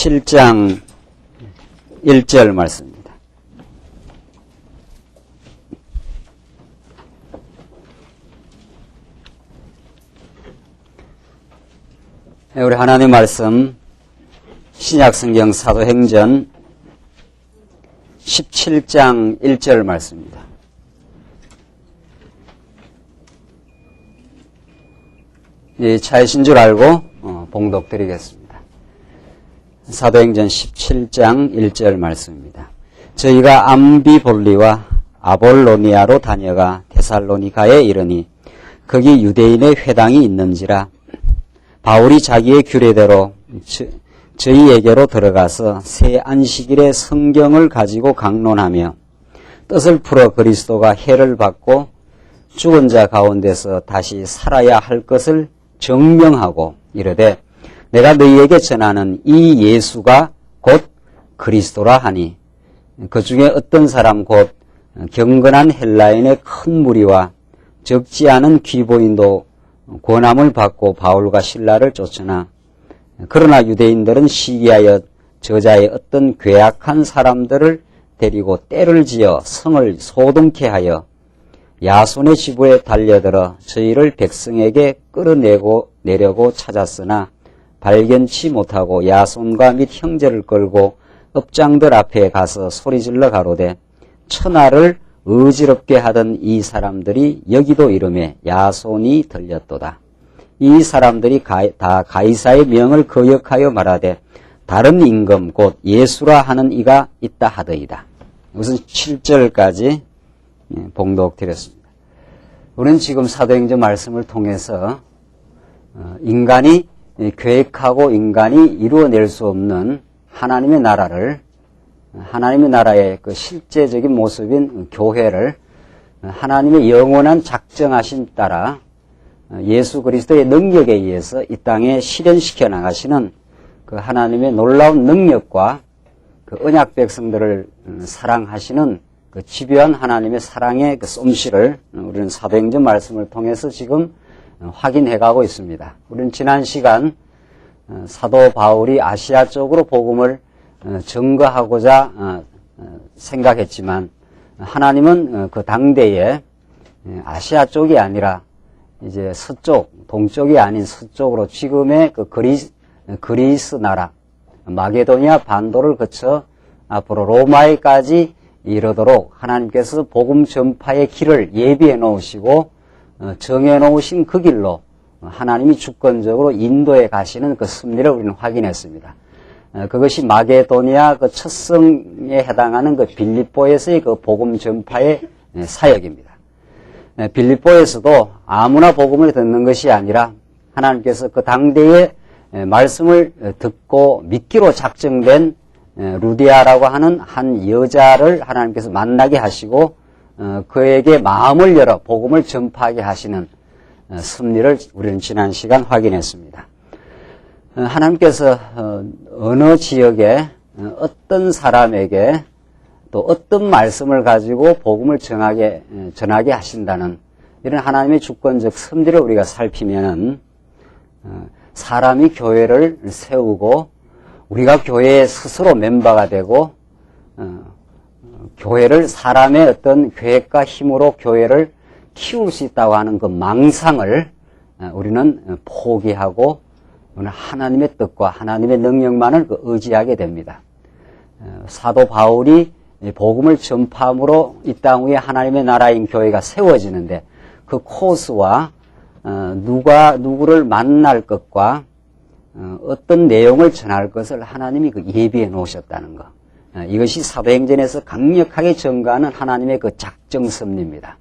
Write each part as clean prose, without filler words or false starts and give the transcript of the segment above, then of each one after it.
17장 1절 말씀입니다. 우리 하나님 말씀 신약성경 사도행전 17장 1절 말씀입니다. 차이신 줄 알고 봉독 드리겠습니다. 사도행전 17장 1절 말씀입니다. 저희가 암비볼리와 아볼로니아로 다녀가 데살로니가에 이르니 거기 유대인의 회당이 있는지라 바울이 자기의 규례대로 저희에게로 들어가서 새 안식일에 성경을 가지고 강론하며 뜻을 풀어 그리스도가 해를 받고 죽은 자 가운데서 다시 살아야 할 것을 증명하고 이르되 내가 너희에게 전하는 이 예수가 곧 그리스도라 하니 그 중에 어떤 사람 곧 경건한 헬라인의 큰 무리와 적지 않은 귀보인도 권함을 받고 바울과 실라를 쫓으나 그러나 유대인들은 시기하여 저자의 어떤 괴악한 사람들을 데리고 떼를 지어 성을 소동케 하여 야손의 지부에 달려들어 저희를 백성에게 끌어내려고 찾았으나 발견치 못하고 야손과 및 형제를 끌고 업장들 앞에 가서 소리질러 가로되 천하를 어지럽게 하던 이 사람들이 여기도 이름에 야손이 들렸도다. 이 사람들이 다 가이사의 명을 거역하여 말하되 다른 임금 곧 예수라 하는 이가 있다 하더이다. 우선 7절까지 봉독 드렸습니다. 우리는 지금 사도행전 말씀을 통해서 인간이 계획하고 인간이 이루어낼 수 없는 하나님의 나라를, 하나님의 나라의 그 실제적인 모습인 교회를 하나님의 영원한 작정하심 따라 예수 그리스도의 능력에 의해서 이 땅에 실현시켜 나가시는 그 하나님의 놀라운 능력과 그 언약 백성들을 사랑하시는 그 집요한 하나님의 사랑의 그 솜씨를 우리는 사도행전 말씀을 통해서 지금 확인해 가고 있습니다. 우리는 지난 시간 사도 바울이 아시아 쪽으로 복음을 증거하고자 생각했지만 하나님은 그 당대에 아시아 쪽이 아니라 이제 서쪽, 동쪽이 아닌 서쪽으로 지금의 그 그리스 나라, 마게도니아 반도를 거쳐 앞으로 로마에까지 이르도록 하나님께서 복음 전파의 길을 예비해 놓으시고 정해 놓으신 그 길로 하나님이 주권적으로 인도해 가시는 그 섭리를 우리는 확인했습니다. 그것이 마게도니아 그 첫 성에 해당하는 그 빌립보에서의 그 복음 전파의 사역입니다. 빌립보에서도 아무나 복음을 듣는 것이 아니라 하나님께서 그 당대의 말씀을 듣고 믿기로 작정된 루디아라고 하는 한 여자를 하나님께서 만나게 하시고 그에게 마음을 열어 복음을 전파하게 하시는 섭리를 우리는 지난 시간 확인했습니다. 하나님께서 어느 지역에 어떤 사람에게 또 어떤 말씀을 가지고 복음을 전하게 하신다는 이런 하나님의 주권적 섭리를 우리가 살피면은 사람이 교회를 세우고 우리가 교회에 스스로 멤버가 되고 교회를 사람의 어떤 계획과 힘으로 교회를 키울 수 있다고 하는 그 망상을 우리는 포기하고 하나님의 뜻과 하나님의 능력만을 의지하게 됩니다. 사도 바울이 복음을 전파함으로 이 땅 위에 하나님의 나라인 교회가 세워지는데 그 코스와 누구를 만날 것과 어떤 내용을 전할 것을 하나님이 그 예비해 놓으셨다는 것. 이것이 사도행전에서 강력하게 증거하는 하나님의 그 작정 섭리입니다.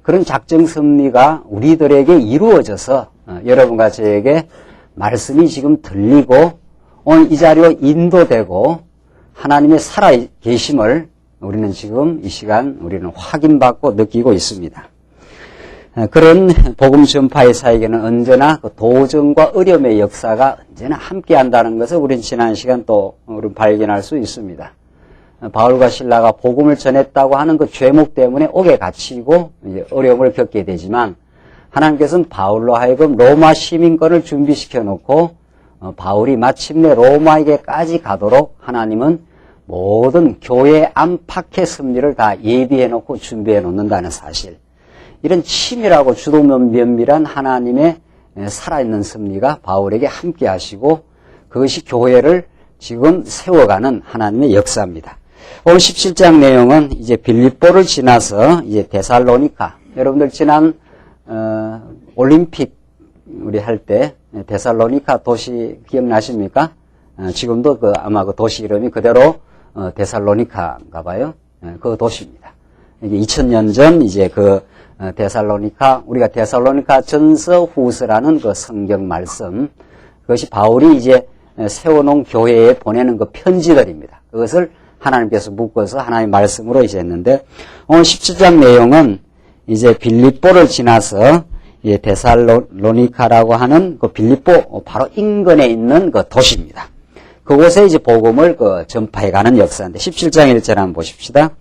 그런 작정 섭리가 우리들에게 이루어져서 여러분과 저에게 말씀이 지금 들리고 오늘 이 자리로 인도되고 하나님의 살아계심을 우리는 지금 이 시간 우리는 확인받고 느끼고 있습니다. 그런 복음 전파의 사역에는 언제나 그 도전과 어려움의 역사가 언제나 함께 한다는 것을 우리는 지난 시간 또 우리는 발견할 수 있습니다. 바울과 실라가 복음을 전했다고 하는 그 죄목 때문에 옥에 갇히고 이제 어려움을 겪게 되지만 하나님께서는 바울로 하여금 로마 시민권을 준비시켜 놓고 바울이 마침내 로마에게까지 가도록 하나님은 모든 교회 안팎의 섭리를 다 예비해 놓고 준비해 놓는다는 사실. 이런 치밀하고 주도 면밀한 하나님의 살아있는 섭리가 바울에게 함께 하시고 그것이 교회를 지금 세워가는 하나님의 역사입니다. 오늘 17장 내용은 이제 빌립보를 지나서 이제 데살로니카. 여러분들 지난 올림픽 우리 할 때 데살로니카 도시 기억나십니까? 지금도 아마 그 도시 이름이 그대로 데살로니카인가 봐요. 그 도시입니다. 이게 2000년 전 이제 그 데살로니카, 우리가 데살로니카 전서 후서라는 그 성경 말씀, 그것이 바울이 이제 세워놓은 교회에 보내는 그 편지들입니다. 그것을 하나님께서 묶어서 하나님의 말씀으로 이제 했는데, 오늘 17장 내용은 이제 빌립보를 지나서 이제 데살로니카라고 하는 그 빌립보 바로 인근에 있는 그 도시입니다. 그곳에 이제 복음을 전파해가는 역사인데, 17장 1절 한번 보십시다.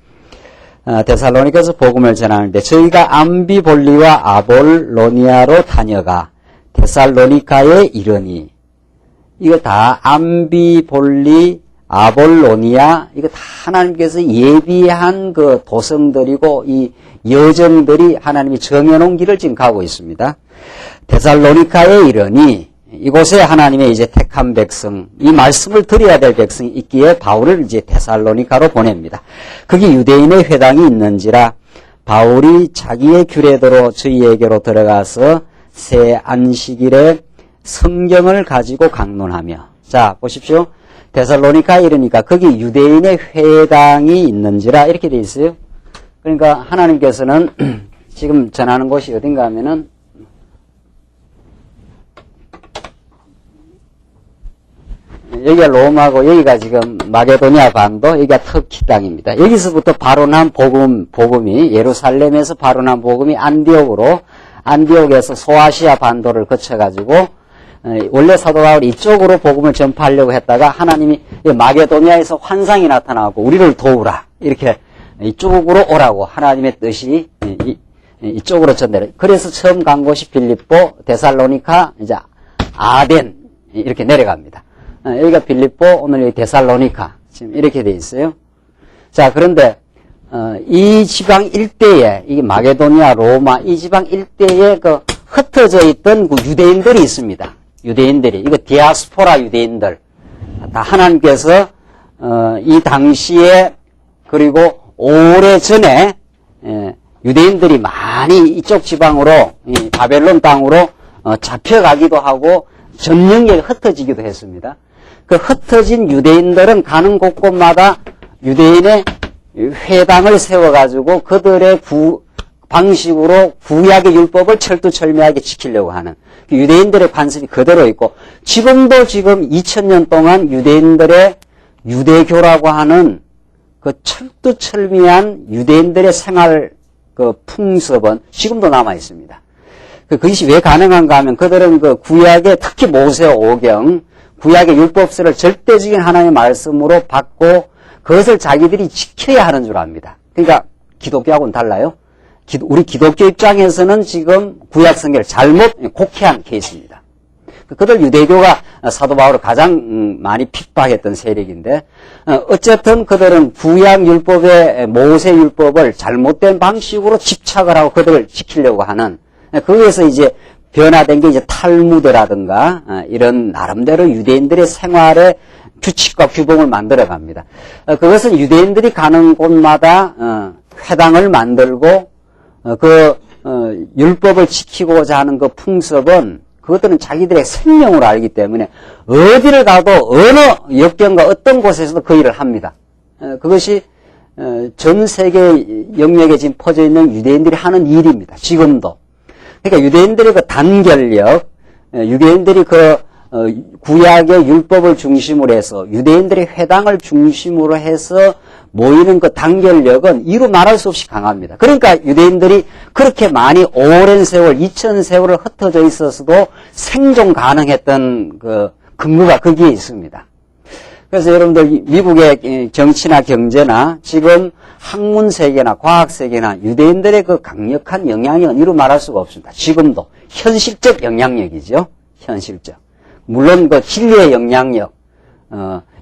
데살로니카에서 복음을 전하는데, 저희가 암비볼리와 아볼로니아로 다녀가 데살로니카에 이르니, 이거 다 암비볼리, 아볼로니아, 이거 다 하나님께서 예비한 그 도성들이고 이 여정들이 하나님이 정해놓은 길을 지금 가고 있습니다. 데살로니카에 이르니, 이곳에 하나님의 이제 택한 백성, 이 말씀을 드려야 될 백성이 있기에 바울을 이제 데살로니카로 보냅니다. 거기 유대인의 회당이 있는지라 바울이 자기의 규례대로 저희에게로 들어가서 새 안식일에 성경을 가지고 강론하며, 자 보십시오. 데살로니카에 이르니까 거기 유대인의 회당이 있는지라 이렇게 돼 있어요. 그러니까 하나님께서는 지금 전하는 곳이 어딘가 하면은 여기가 로마고 여기가 지금 마게도니아 반도, 여기가 터키 땅입니다. 여기서부터 발언한 복음이 예루살렘에서 발언한 복음이 안디옥에서 소아시아 반도를 거쳐가지고 원래 사도 바울이 이쪽으로 복음을 전파하려고 했다가 하나님이 마게도니아에서 환상이 나타나고 우리를 도우라 이렇게 이쪽으로 오라고 하나님의 뜻이 이쪽으로 전달해. 그래서 처음 간 곳이 빌립보, 데살로니카, 이제 아덴 이렇게 내려갑니다. 여기가 빌립보, 오늘 여기 데살로니카 지금 이렇게 돼 있어요. 자, 그런데 이 지방 일대에 이게 마게도니아, 로마 이 지방 일대에 그 흩어져 있던 그 유대인들이 있습니다. 유대인들이, 이거 디아스포라 유대인들 다 하나님께서 이 당시에 그리고 오래전에 유대인들이 많이 이쪽 지방으로 바벨론 땅으로 잡혀가기도 하고 전령에 흩어지기도 했습니다. 그 흩어진 유대인들은 가는 곳곳마다 유대인의 회당을 세워가지고 그들의 방식으로 구약의 율법을 철두철미하게 지키려고 하는 그 유대인들의 관습이 그대로 있고, 지금도 지금 2000년 동안 유대인들의 유대교라고 하는 그 철두철미한 유대인들의 생활 그 풍습은 지금도 남아 있습니다. 그것이 왜 가능한가 하면 그들은 그 구약의 특히 모세오경, 구약의 율법서를 절대적인 하나님의 말씀으로 받고 그것을 자기들이 지켜야 하는 줄 압니다. 그러니까 기독교하고는 달라요. 우리 기독교 입장에서는 지금 구약 성경을 잘못 곡해한 케이스입니다. 그들 유대교가 사도 바울을 가장 많이 핍박했던 세력인데, 어쨌든 그들은 구약 율법의 모세 율법을 잘못된 방식으로 집착을 하고 그들을 지키려고 하는, 거기에서 이제 변화된 게 이제 탈무드라든가 이런 나름대로 유대인들의 생활의 규칙과 규범을 만들어 갑니다. 그것은 유대인들이 가는 곳마다 회당을 만들고 율법을 지키고자 하는 그 풍습은 그것들은 자기들의 생명으로 알기 때문에 어디를 가도 어느 역경과 어떤 곳에서도 그 일을 합니다. 그것이 전 세계 영역에 지금 퍼져 있는 유대인들이 하는 일입니다. 지금도. 그러니까 유대인들의 그 단결력, 유대인들이 구약의 율법을 중심으로 해서 유대인들의 회당을 중심으로 해서 모이는 그 단결력은 이루 말할 수 없이 강합니다. 그러니까 유대인들이 그렇게 많이 오랜 세월, 2000세월을 흩어져 있어서도 생존 가능했던 그 근거가 거기에 있습니다. 그래서 여러분들 미국의 정치나 경제나 지금 학문 세계나 과학 세계나 유대인들의 그 강력한 영향력은 이루 말할 수가 없습니다. 지금도 현실적 영향력이죠. 현실적. 물론 그 진리의 영향력,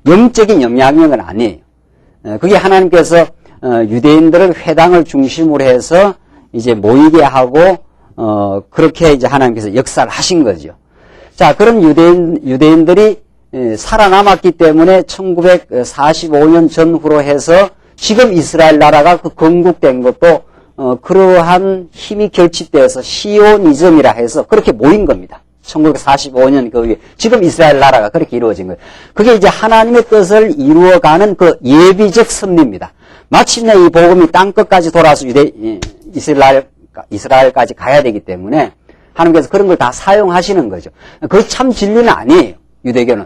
영적인 영향력은 아니에요. 그게 하나님께서 유대인들을 회당을 중심으로 해서 이제 모이게 하고 그렇게 이제 하나님께서 역사를 하신 거죠. 자, 그런 유대인들이 살아남았기 때문에 1945년 전후로 해서 지금 이스라엘 나라가 그 건국된 것도 그러한 힘이 결집되어서 시오니즘이라 해서 그렇게 모인 겁니다. 1945년 그 위에 지금 이스라엘 나라가 그렇게 이루어진 거예요. 그게 이제 하나님의 뜻을 이루어가는 그 예비적 섭리입니다. 마침내 이 복음이 땅끝까지 돌아서 이스라엘까지 가야 되기 때문에 하나님께서 그런 걸 다 사용하시는 거죠. 그게 참 진리는 아니에요. 유대교는.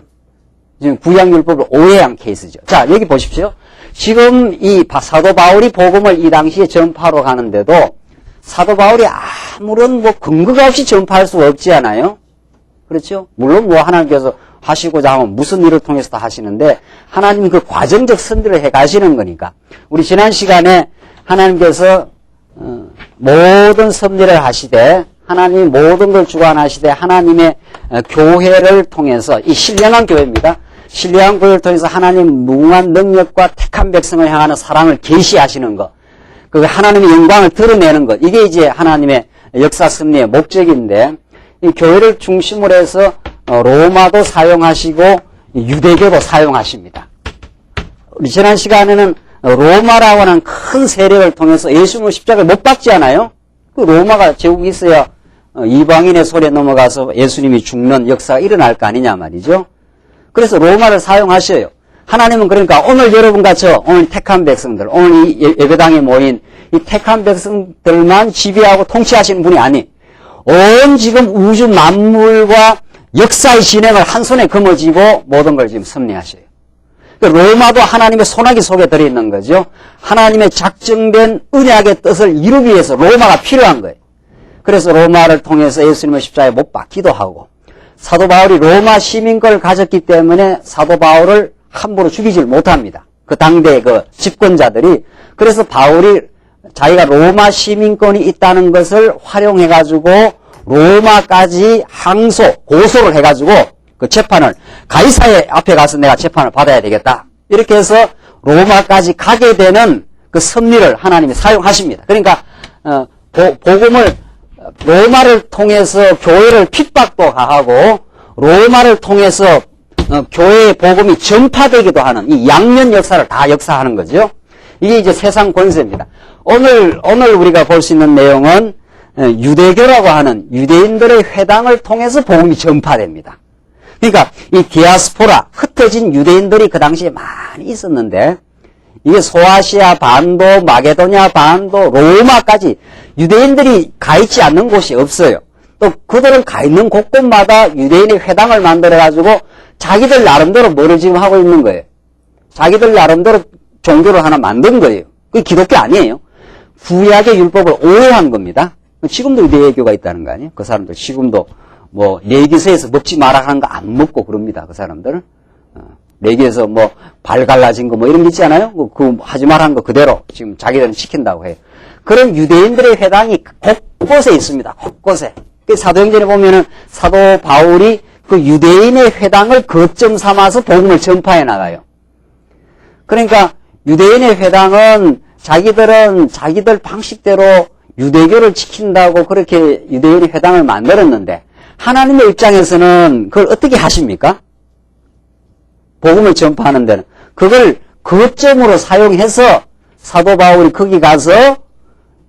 지금 구약율법을 오해한 케이스죠. 자, 여기 보십시오. 지금 이 사도 바울이 복음을 이 당시에 전파하러 가는데도 사도 바울이 아무런 뭐 근거가 없이 전파할 수 없지 않아요? 그렇죠? 물론 뭐 하나님께서 하시고자 하면 무슨 일을 통해서 다 하시는데 하나님이 그 과정적 선들을 해 가시는 거니까. 우리 지난 시간에 하나님께서 모든 섭리를 하시되 하나님이 모든 걸 주관하시되 하나님의 교회를 통해서 이 신령한 교회입니다. 신령한 교회를 통해서 하나님 무궁한 능력과 택한 백성을 향하는 사랑을 계시하시는 것. 그 하나님의 영광을 드러내는 것. 이게 이제 하나님의 역사 섭리의 목적인데 이 교회를 중심으로 해서 로마도 사용하시고 유대교도 사용하십니다. 우리 지난 시간에는 로마라고 하는 큰 세력을 통해서 예수님은 십자가를 못 박지 않아요? 그 로마가 제국이 있어야 이방인의 손에 넘어가서 예수님이 죽는 역사가 일어날 거 아니냐 말이죠. 그래서 로마를 사용하셔요. 하나님은 그러니까 오늘 여러분과 저 오늘 택한 백성들, 오늘 이 예배당에 모인 이 택한 백성들만 지배하고 통치하시는 분이 아니, 온 지금 우주 만물과 역사의 진행을 한 손에 거머쥐고 모든 걸 지금 섭리하셔요. 로마도 하나님의 손아귀 속에 들어있는 거죠. 하나님의 작정된 언약의 뜻을 이루기 위해서 로마가 필요한 거예요. 그래서 로마를 통해서 예수님의 십자가에 못 박기도 하고 사도 바울이 로마 시민권을 가졌기 때문에 사도 바울을 함부로 죽이질 못합니다. 그 당대의 그 집권자들이. 그래서 바울이 자기가 로마 시민권이 있다는 것을 활용해가지고 로마까지 고소를 해가지고 그 재판을 가이사의 앞에 가서 내가 재판을 받아야 되겠다. 이렇게 해서 로마까지 가게 되는 그 섭리를 하나님이 사용하십니다. 그러니까 복음을 로마를 통해서 교회를 핍박도 하고 로마를 통해서 교회의 복음이 전파되기도 하는 이 양면 역사를 다 역사하는 거죠. 이게 이제 세상 권세입니다. 오늘 우리가 볼 수 있는 내용은 유대교라고 하는 유대인들의 회당을 통해서 복음이 전파됩니다. 그러니까 이 디아스포라, 흩어진 유대인들이 그 당시에 많이 있었는데 이게 소아시아 반도, 마게도냐 반도, 로마까지 유대인들이 가 있지 않는 곳이 없어요. 또 그들은 가 있는 곳곳마다 유대인의 회당을 만들어가지고 자기들 나름대로 뭐를 지금 하고 있는 거예요. 자기들 나름대로 종교를 하나 만든 거예요. 그게 기독교 아니에요. 구약의 율법을 오해한 겁니다. 지금도 유대교가 있다는 거 아니에요? 그 사람들 지금도 뭐 레위기서에서 먹지 마라 하는 거 안 먹고 그럽니다. 그 사람들은. 레위기에서 뭐 발 갈라진 거 뭐 이런 거 있지 않아요? 그 하지 마라 한 거 그대로 지금 자기들은 시킨다고 해요. 그런 유대인들의 회당이 곳곳에 있습니다. 곳곳에. 그 사도행전에 보면은 사도 바울이 그 유대인의 회당을 거점 삼아서 복음을 전파해 나가요. 그러니까 유대인의 회당은 자기들 방식대로 유대교를 지킨다고 그렇게 유대인의 회당을 만들었는데 하나님의 입장에서는 그걸 어떻게 하십니까? 복음을 전파하는 데는 그걸 거점으로 사용해서 사도 바울이 거기 가서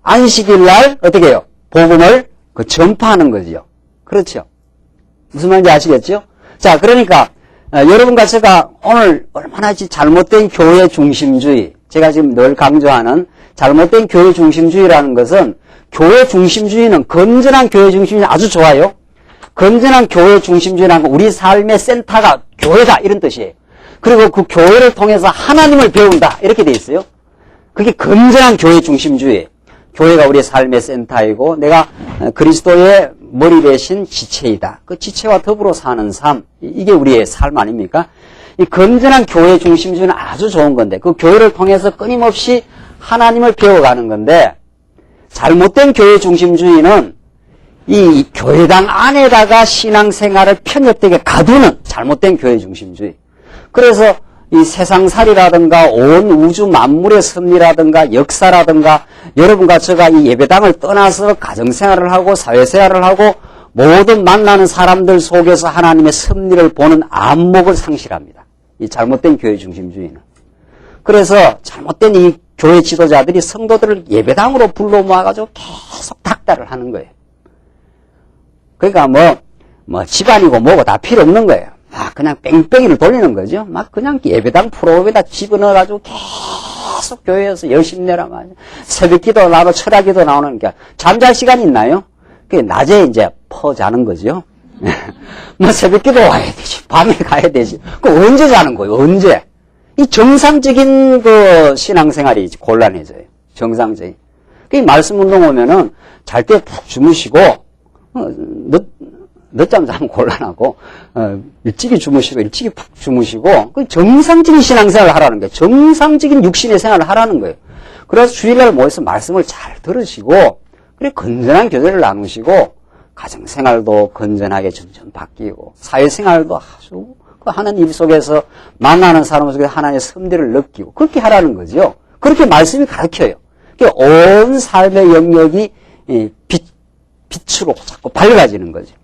안식일 날 어떻게 해요? 복음을 전파하는 거죠. 그렇죠? 무슨 말인지 아시겠죠? 자, 그러니까 여러분과 제가 오늘 얼마나 잘못된 교회 중심주의, 제가 지금 늘 강조하는 잘못된 교회 중심주의라는 것은 교회 중심주의는 건전한 교회 중심주의는 아주 좋아요. 건전한 교회 중심주의라는 건 우리 삶의 센터가 교회다 이런 뜻이에요. 그리고 그 교회를 통해서 하나님을 배운다 이렇게 돼 있어요. 그게 건전한 교회 중심주의예요. 교회가 우리의 삶의 센터이고 내가 그리스도의 머리 대신 지체이다. 그 지체와 더불어 사는 삶, 이게 우리의 삶 아닙니까? 이 건전한 교회 중심주의는 아주 좋은 건데 그 교회를 통해서 끊임없이 하나님을 배워가는 건데 잘못된 교회 중심주의는 이 교회당 안에다가 신앙생활을 편협되게 가두는 잘못된 교회 중심주의. 그래서 이 세상살이라든가 온 우주 만물의 섭리라든가 역사라든가 여러분과 제가 이 예배당을 떠나서 가정생활을 하고 사회생활을 하고 모든 만나는 사람들 속에서 하나님의 섭리를 보는 안목을 상실합니다. 이 잘못된 교회 중심주의는. 그래서 잘못된 이 교회 지도자들이 성도들을 예배당으로 불러 모아가지고 계속 닥달을 하는 거예요. 그러니까 뭐 집안이고 뭐고 다 필요 없는 거예요. 막 그냥 뺑뺑이를 돌리는 거죠. 막 그냥 예배당 프로그램에다 집어넣어가지고 계속 교회에서 열심히 내라 말이야. 새벽기도 나오고 철야기도 나오는 게 잠잘 시간이 있나요? 그게 낮에 이제 자는 거죠. 뭐 새벽기도 와야 되지, 밤에 가야 되지. 그 언제 자는 거예요? 언제? 이 정상적인 그 신앙생활이 곤란해져요. 정상적인. 그 말씀 운동 오면은 잘 때 푹 주무시고 늦잠 자면 곤란하고 일찍이 주무시고 일찍이 푹 주무시고 그 정상적인 신앙생활을 하라는 거예요. 정상적인 육신의 생활을 하라는 거예요. 그래서 주일날 모여서 말씀을 잘 들으시고 그래 건전한 교제를 나누시고 가정생활도 건전하게 점점 바뀌고 사회생활도 아주 그 하나님 일 속에서 만나는 사람 속에서 하나님의 섭리를 느끼고 그렇게 하라는 거죠. 그렇게 말씀이 가르쳐요. 온 삶의 영역이 빛으로 자꾸 밝아지는 거죠.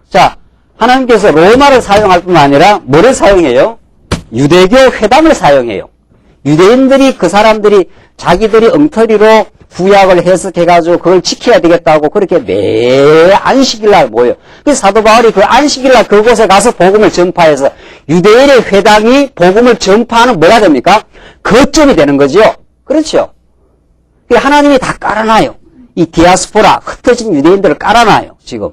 자, 하나님께서 로마를 사용할 뿐만 아니라 뭐를 사용해요? 유대교 회당을 사용해요. 유대인들이 그 사람들이 자기들이 엉터리로 구약을 해석해가지고 그걸 지켜야 되겠다고 그렇게 매 안식일날 모여요. 그래서 사도 바울이 그 안식일날 그곳에 가서 복음을 전파해서 유대인의 회당이 복음을 전파하는 뭐가 됩니까? 거점이 되는 거죠. 그렇죠. 하나님이 다 깔아놔요. 이 디아스포라 흩어진 유대인들을 깔아놔요. 지금.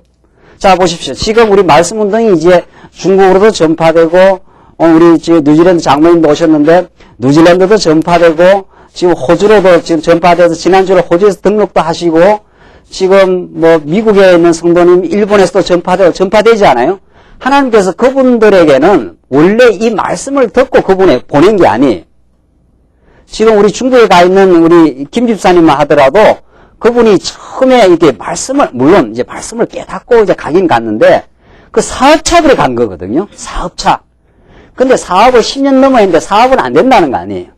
자 보십시오. 지금 우리 말씀 운동이 이제 중국으로도 전파되고 우리 지금 뉴질랜드 장로님도 오셨는데 뉴질랜드도 전파되고 지금 호주로도 지금 전파돼서 지난주에 호주에서 등록도 하시고 지금 뭐 미국에 있는 성도님 일본에서도 전파되지 않아요? 하나님께서 그분들에게는 원래 이 말씀을 듣고 그분에 보낸 게 아니에요. 지금 우리 중국에 가 있는 우리 김 집사님만 하더라도 그분이 처음에 이렇게 말씀을, 물론 이제 말씀을 깨닫고 이제 가긴 갔는데 그 사업차들이 간 거거든요. 사업차. 근데 사업을 10년 넘어 했는데 사업은 안 된다는 거 아니에요.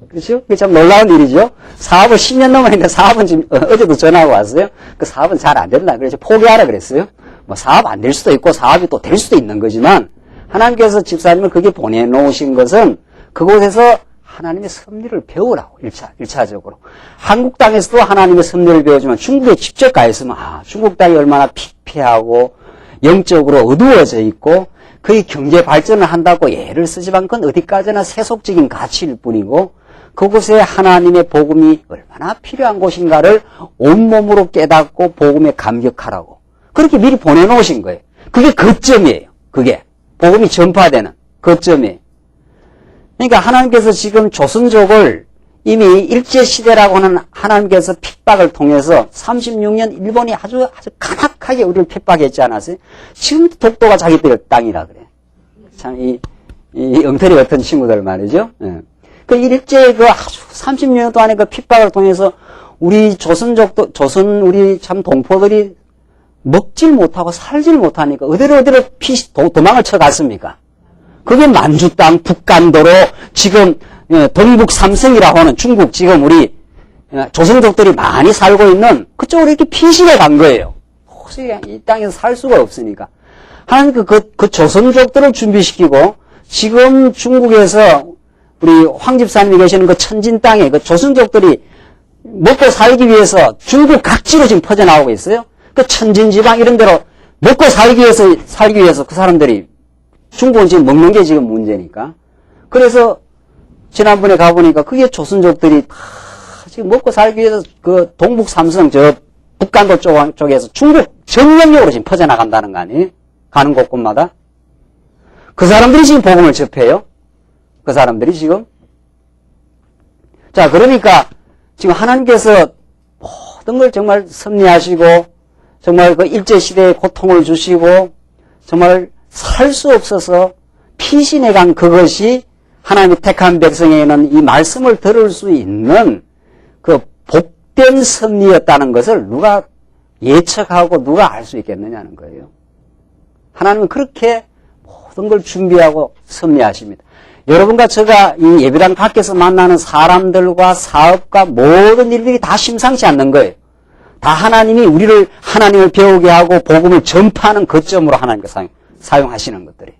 그렇죠? 그게 참 놀라운 일이죠. 사업을 10년 넘어 했는데 사업은 지금 어제도 전화가 왔어요. 그 사업은 잘 안 된다. 그래서 포기하라 그랬어요. 뭐 사업 안 될 수도 있고 사업이 또 될 수도 있는 거지만 하나님께서 집사님을 거기에 보내놓으신 것은 그곳에서 하나님의 섭리를 배우라고 1차적으로. 한국 땅에서도 하나님의 섭리를 배우지만 중국에 직접 가 있으면 중국 땅이 얼마나 피폐하고 영적으로 어두워져 있고 거의 경제 발전을 한다고 예를 쓰지만 그건 어디까지나 세속적인 가치일 뿐이고 그곳에 하나님의 복음이 얼마나 필요한 곳인가를 온몸으로 깨닫고 복음에 감격하라고 그렇게 미리 보내놓으신 거예요. 그게 거점이에요. 그게 복음이 전파되는 거점이에요. 그러니까 하나님께서 지금 조선족을 이미 일제시대라고 하는 하나님께서 핍박을 통해서 36년 일본이 아주 간악하게 우리를 핍박했지 않았어요? 지금도 독도가 자기들 땅이라 그래. 참, 이 엉터리 같은 친구들 말이죠. 예. 그 일제 그 아주 36년 동안의 그 핍박을 통해서 우리 조선족도, 우리 참 동포들이 먹질 못하고 살질 못하니까 어디로 도망을 쳐갔습니까? 그게 만주 땅, 북간도로, 지금, 동북 삼성이라고 하는 중국, 지금 우리, 조선족들이 많이 살고 있는 그쪽으로 이렇게 피신해 간 거예요. 혹시 이 땅에서 살 수가 없으니까. 하나님 그 조선족들을 준비시키고, 지금 중국에서 우리 황 집사님이 계시는 그 천진 땅에 그 조선족들이 먹고 살기 위해서 중국 각지로 지금 퍼져나오고 있어요. 그 천진 지방 이런 데로 먹고 살기 위해서 그 사람들이 중국은 지금 먹는 게 지금 문제니까. 그래서 지난번에 가보니까 그게 조선족들이 다 지금 먹고 살기 위해서 그 동북 삼성 저 북간도 쪽에서 중국 전면적으로 지금 퍼져나간다는 거 아니에요? 가는 곳곳마다. 그 사람들이 지금 복음을 접해요. 그 사람들이 지금. 자, 그러니까 지금 하나님께서 모든 걸 정말 섭리하시고 정말 그 일제시대의 고통을 주시고 정말 살 수 없어서 피신해 간 그것이 하나님의 택한 백성에게는 이 말씀을 들을 수 있는 그 복된 섭리였다는 것을 누가 예측하고 누가 알 수 있겠느냐는 거예요. 하나님은 그렇게 모든 걸 준비하고 섭리하십니다. 여러분과 제가 이 예배당 밖에서 만나는 사람들과 사업과 모든 일들이 다 심상치 않는 거예요. 다 하나님이 우리를 하나님을 배우게 하고 복음을 전파하는 거점으로 하나님께서 사용하시는 것들이.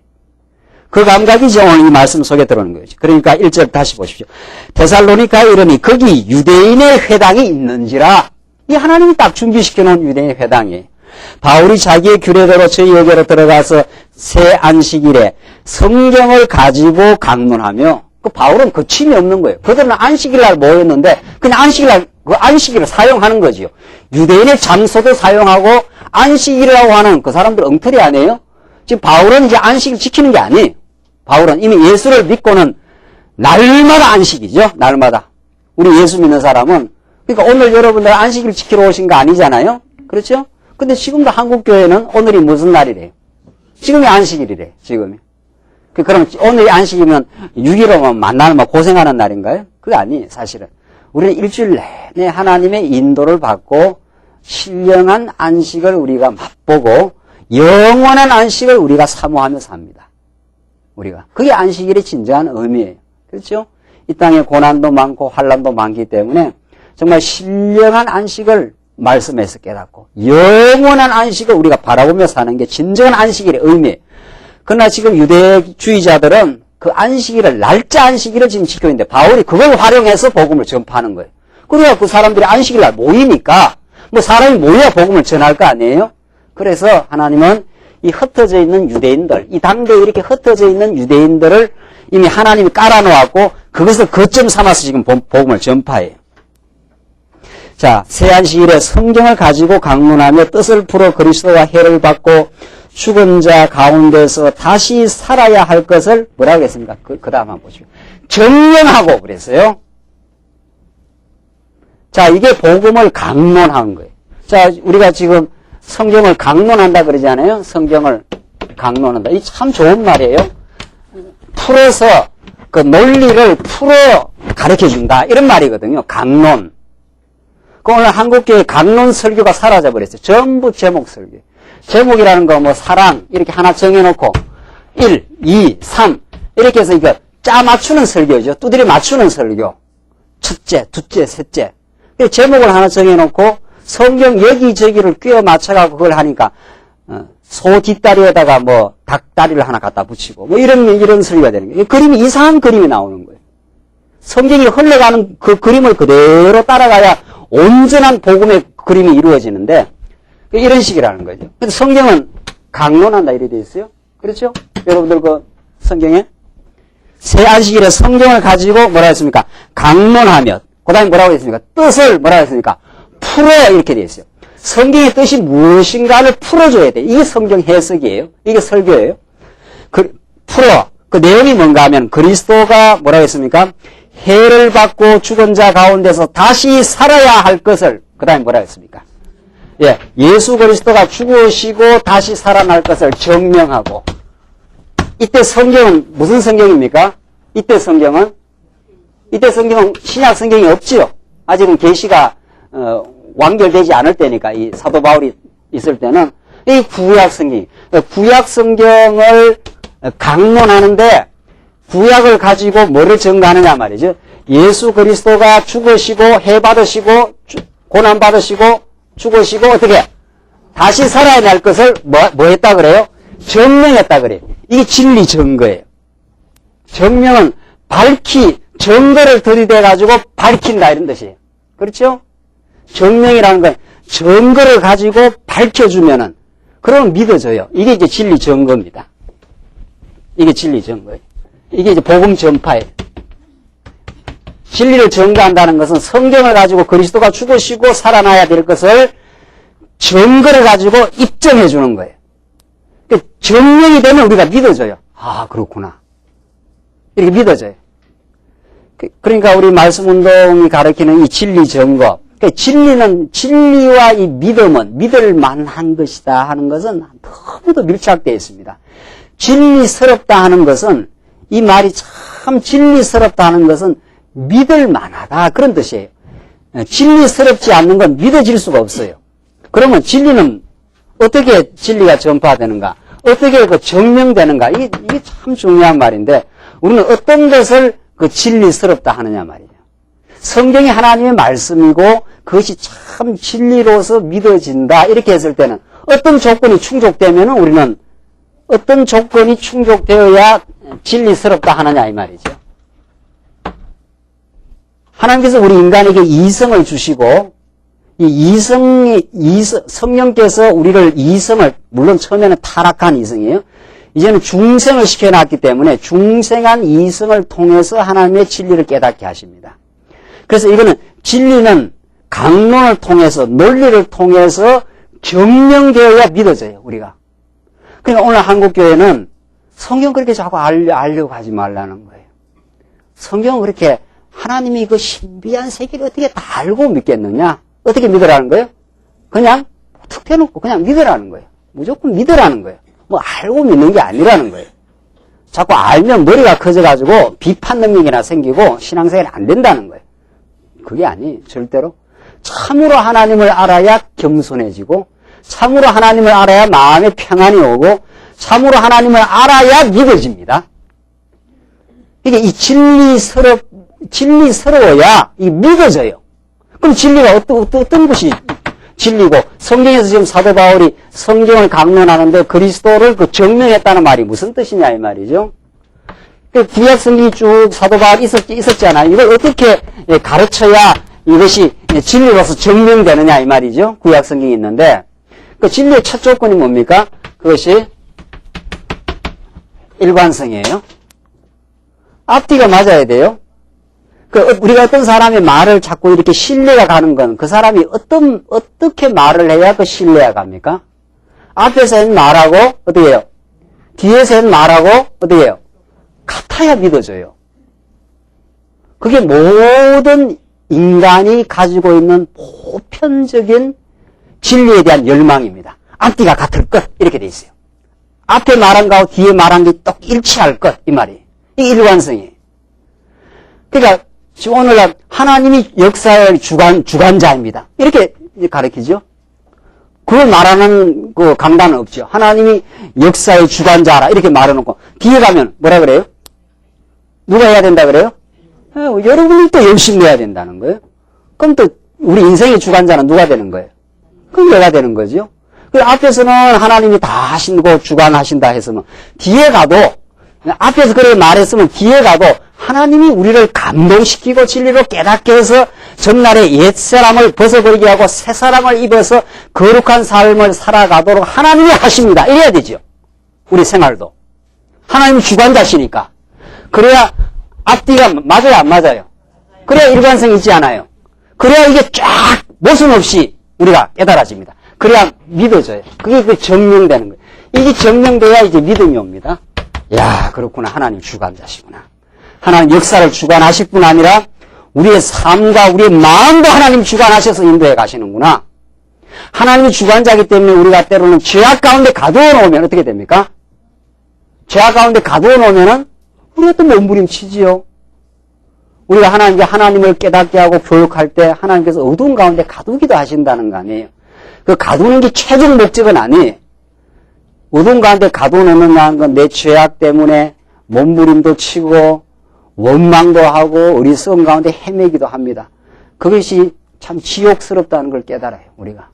그 감각이죠. 오늘 이 말씀 속에 들어오는 거죠. 그러니까 1절 다시 보십시오. 데살로니가에 이르니 거기 유대인의 회당이 있는지라. 이 하나님이 딱 준비시켜 놓은 유대인의 회당이에요. 바울이 자기의 규례대로 저희에게로 들어가서 새 안식일에 성경을 가지고 강론하며, 그 바울은 거침이 없는 거예요. 그들은 안식일날 모였는데 그냥 안식일날 그 안식일을 사용하는 거지요. 유대인의 장소도 사용하고 안식일이라고 하는 그 사람들 엉터리 아니에요? 지금 바울은 이제 안식일 지키는 게 아니에요. 바울은 이미 예수를 믿고는 날마다 안식이죠. 날마다. 우리 예수 믿는 사람은, 그러니까 오늘 여러분들 안식일 지키러 오신 거 아니잖아요. 그렇죠? 근데 지금도 한국교회는 오늘이 무슨 날이래요? 지금이 안식일이래. 지금이. 그럼 오늘이 안식이면 6일로만 만나면 고생하는 날인가요? 그게 아니에요. 사실은. 우리는 일주일 내내 하나님의 인도를 받고 신령한 안식을 우리가 맛보고 영원한 안식을 우리가 사모하며 삽니다. 우리가. 그게 안식일의 진정한 의미예요. 그렇죠? 이 땅에 고난도 많고 환난도 많기 때문에 정말 신령한 안식을 말씀에서 깨닫고 영원한 안식을 우리가 바라보며 사는 게 진정한 안식일의 의미예요. 그러나 지금 유대주의자들은 그 안식일을, 날짜 안식일을 지금 지키고 있는데 바울이 그걸 활용해서 복음을 전파하는 거예요. 그래야 그 사람들이 안식일날 모이니까 뭐 사람이 모여야 복음을 전할 거 아니에요? 그래서 하나님은 이 흩어져 있는 유대인들, 이 당대에 이렇게 흩어져 있는 유대인들을 이미 하나님이 깔아놓았고 그것을 거점 삼아서 지금 복음을 전파해요. 자, 새 안식일에 성경을 가지고 강론하며 뜻을 풀어 그리스도와 해를 받고 죽은 자 가운데서 다시 살아야 할 것을 뭐라고 했습니까? 그 다음 한번 보시죠. 정령하고 그랬어요. 자, 이게 복음을 강론한 거예요. 자, 우리가 지금 성경을 강론한다 그러잖아요. 성경을 강론한다. 이 참 좋은 말이에요. 풀어서 그 논리를 풀어 가르쳐 준다. 이런 말이거든요. 강론. 그 오늘 한국교회 강론 설교가 사라져 버렸어요. 전부 제목 설교. 제목이라는 거 뭐 사랑 이렇게 하나 정해놓고 1, 2, 3 이렇게 해서 이거 짜 맞추는 설교죠. 두드려 맞추는 설교. 첫째, 둘째, 셋째. 제목을 하나 정해놓고 성경 여기저기를 끼워 맞춰가고 그걸 하니까 소 뒷다리에다가 뭐 닭다리를 하나 갖다 붙이고 뭐 이런 설교가 되는 거예요. 그림이 이상한 그림이 나오는 거예요. 성경이 흘러가는 그 그림을 그대로 따라가야 온전한 복음의 그림이 이루어지는데 이런 식이라는 거죠. 근데 성경은 강론한다 이렇게 되어 있어요. 그렇죠? 여러분들 그 성경에 새 안식일에 성경을 가지고 뭐라 했습니까? 강론하며 그 다음에 뭐라고 했습니까? 뜻을 뭐라고 했습니까? 풀어야 이렇게 되어 있어요. 성경의 뜻이 무엇인가를 풀어줘야 돼. 이게 성경 해석이에요. 이게 설교예요. 풀어. 그 내용이 뭔가 하면 그리스도가 뭐라고 했습니까? 해를 받고 죽은 자 가운데서 다시 살아야 할 것을 그 다음에 뭐라고 했습니까? 예, 예수 그리스도가 죽으시고 다시 살아날 것을 증명하고. 이때 성경은 무슨 성경입니까? 이때 성경은 신약 성경이 없지요. 아직은 계시가 완결되지 않을 때니까 이 사도 바울이 있을 때는 이 구약 성경, 구약 성경을 강론하는데 구약을 가지고 뭐를 증거하느냐 말이죠. 예수 그리스도가 죽으시고 해 받으시고 고난 받으시고 죽으시고 어떻게 다시 살아야 할 것을 뭐 했다 그래요? 증명했다 그래요. 이게 진리 증거예요. 증명은 증거를 들이대 가지고 밝힌다 이런 뜻이에요. 그렇죠? 증명이라는 건 증거를 가지고 밝혀주면은 그러면 믿어져요. 이게 이제 진리 증거입니다. 이게 진리 증거예요. 이게 이제 복음 전파예요. 진리를 증거한다는 것은 성경을 가지고 그리스도가 죽으시고 살아나야 될 것을 증거를 가지고 입증해 주는 거예요. 그러니까 증명이 되면 우리가 믿어져요. 아, 그렇구나. 이렇게 믿어져요. 그러니까 우리 말씀 운동이 가르치는 이 진리 증거. 그러니까 진리와 이 믿음은 믿을 만한 것이다 하는 것은 너무도 밀착되어 있습니다. 진리스럽다 하는 것은 이 말이 참 진리스럽다 하는 것은 믿을 만하다 그런 뜻이에요. 진리스럽지 않는 건 믿어질 수가 없어요. 그러면 진리는 어떻게 진리가 전파되는가? 어떻게 그 증명되는가? 이게 참 중요한 말인데, 우리는 어떤 것을 그 진리스럽다 하느냐 말이에요. 성경이 하나님의 말씀이고, 그것이 참 진리로서 믿어진다. 이렇게 했을 때는, 어떤 조건이 충족되면 우리는 어떤 조건이 충족되어야 진리스럽다 하느냐 이 말이죠. 하나님께서 우리 인간에게 이성을 주시고, 성령께서 우리를 이성을, 물론 처음에는 타락한 이성이에요. 이제는 중생을 시켜놨기 때문에 중생한 이성을 통해서 하나님의 진리를 깨닫게 하십니다. 그래서 이거는 진리는 강론을 통해서, 논리를 통해서 증명되어야 믿어져요, 우리가. 그러니까 오늘 한국교회는 성경 그렇게 자꾸 알려고 하지 말라는 거예요. 성경은 그렇게 하나님이 그 신비한 세계를 어떻게 다 알고 믿겠느냐? 어떻게 믿으라는 거예요? 그냥 툭 대놓고 그냥 믿으라는 거예요. 무조건 믿으라는 거예요. 뭐 알고 믿는 게 아니라는 거예요. 자꾸 알면 머리가 커져가지고 비판 능력이나 생기고 신앙생활이 안 된다는 거예요. 그게 아니에요. 절대로. 참으로 하나님을 알아야 겸손해지고, 참으로 하나님을 알아야 마음에 평안이 오고, 참으로 하나님을 알아야 믿어집니다. 이게 이 진리스러워야 이 믿어져요. 그럼 진리가 어떤 것이 진리고, 성경에서 지금 사도 바울이 성경을 강론하는데 그리스도를 그 증명했다는 말이 무슨 뜻이냐 이 말이죠. 구약 성경이 쭉 사도 바울이 있었잖아요. 이걸 어떻게 가르쳐야 이것이 진리로서 증명되느냐 이 말이죠. 구약 성경이 있는데, 그 진리의 첫 조건이 뭡니까? 그것이 일관성이에요. 앞뒤가 맞아야 돼요. 우리가 어떤 사람의 말을 자꾸 이렇게 신뢰가 가는 건 그 사람이 어떻게 말을 해야 그 신뢰가 갑니까? 앞에서는 말하고, 어떻게 해요? 뒤에서는 말하고, 어떻게 해요? 같아야 믿어져요. 그게 모든 인간이 가지고 있는 보편적인 진리에 대한 열망입니다. 앞뒤가 같을 것, 이렇게 돼 있어요. 앞에 말한 거하고 뒤에 말한 게 똑 일치할 것, 이 말이에요. 이게 일관성이에요. 그러니까, 지금 오늘날 하나님이 역사의 주관자입니다. 이렇게 가르치죠. 그걸 말하는 그 강단은 없죠. 하나님이 역사의 주관자라 이렇게 말해놓고 뒤에 가면 뭐라 그래요? 누가 해야 된다 그래요? 여러분이 또 열심히 해야 된다는 거예요. 그럼 또 우리 인생의 주관자는 누가 되는 거예요? 그럼 내가 되는 거죠. 그 앞에서는 하나님이 다 하신고 주관하신다 했으면 뒤에 가도, 앞에서 그렇게 말했으면 뒤에 가도 하나님이 우리를 감동시키고 진리로 깨닫게 해서 전날의 옛사람을 벗어버리게 하고 새사람을 입어서 거룩한 삶을 살아가도록 하나님이 하십니다. 이래야 되죠. 우리 생활도. 하나님 주관자시니까. 그래야 앞뒤가 맞아요, 안 맞아요? 그래야 일관성이 있지 않아요? 그래야 이게 쫙 모순 없이 우리가 깨달아집니다. 그래야 믿어져요. 그게 그 증명되는 거예요. 이게 증명돼야 이제 믿음이 옵니다. 야, 그렇구나. 하나님 주관자시구나. 하나님 역사를 주관하실 뿐 아니라 우리의 삶과 우리의 마음도 하나님 주관하셔서 인도해 가시는구나. 하나님이 주관자이기 때문에 우리가 때로는 죄악 가운데 가두어 놓으면 어떻게 됩니까? 죄악 가운데 가두어 놓으면은 우리가 또 몸부림치지요. 우리가 하나님을 깨닫게 하고 교육할 때 하나님께서 어두운 가운데 가두기도 하신다는 거 아니에요. 그 가두는 게 최종 목적은 아니에요. 어두운 가운데 가둬놓는다는 건 내 죄악 때문에 몸부림도 치고 원망도 하고 어리석은 가운데 헤매기도 합니다. 그것이 참 지옥스럽다는 걸 깨달아요, 우리가.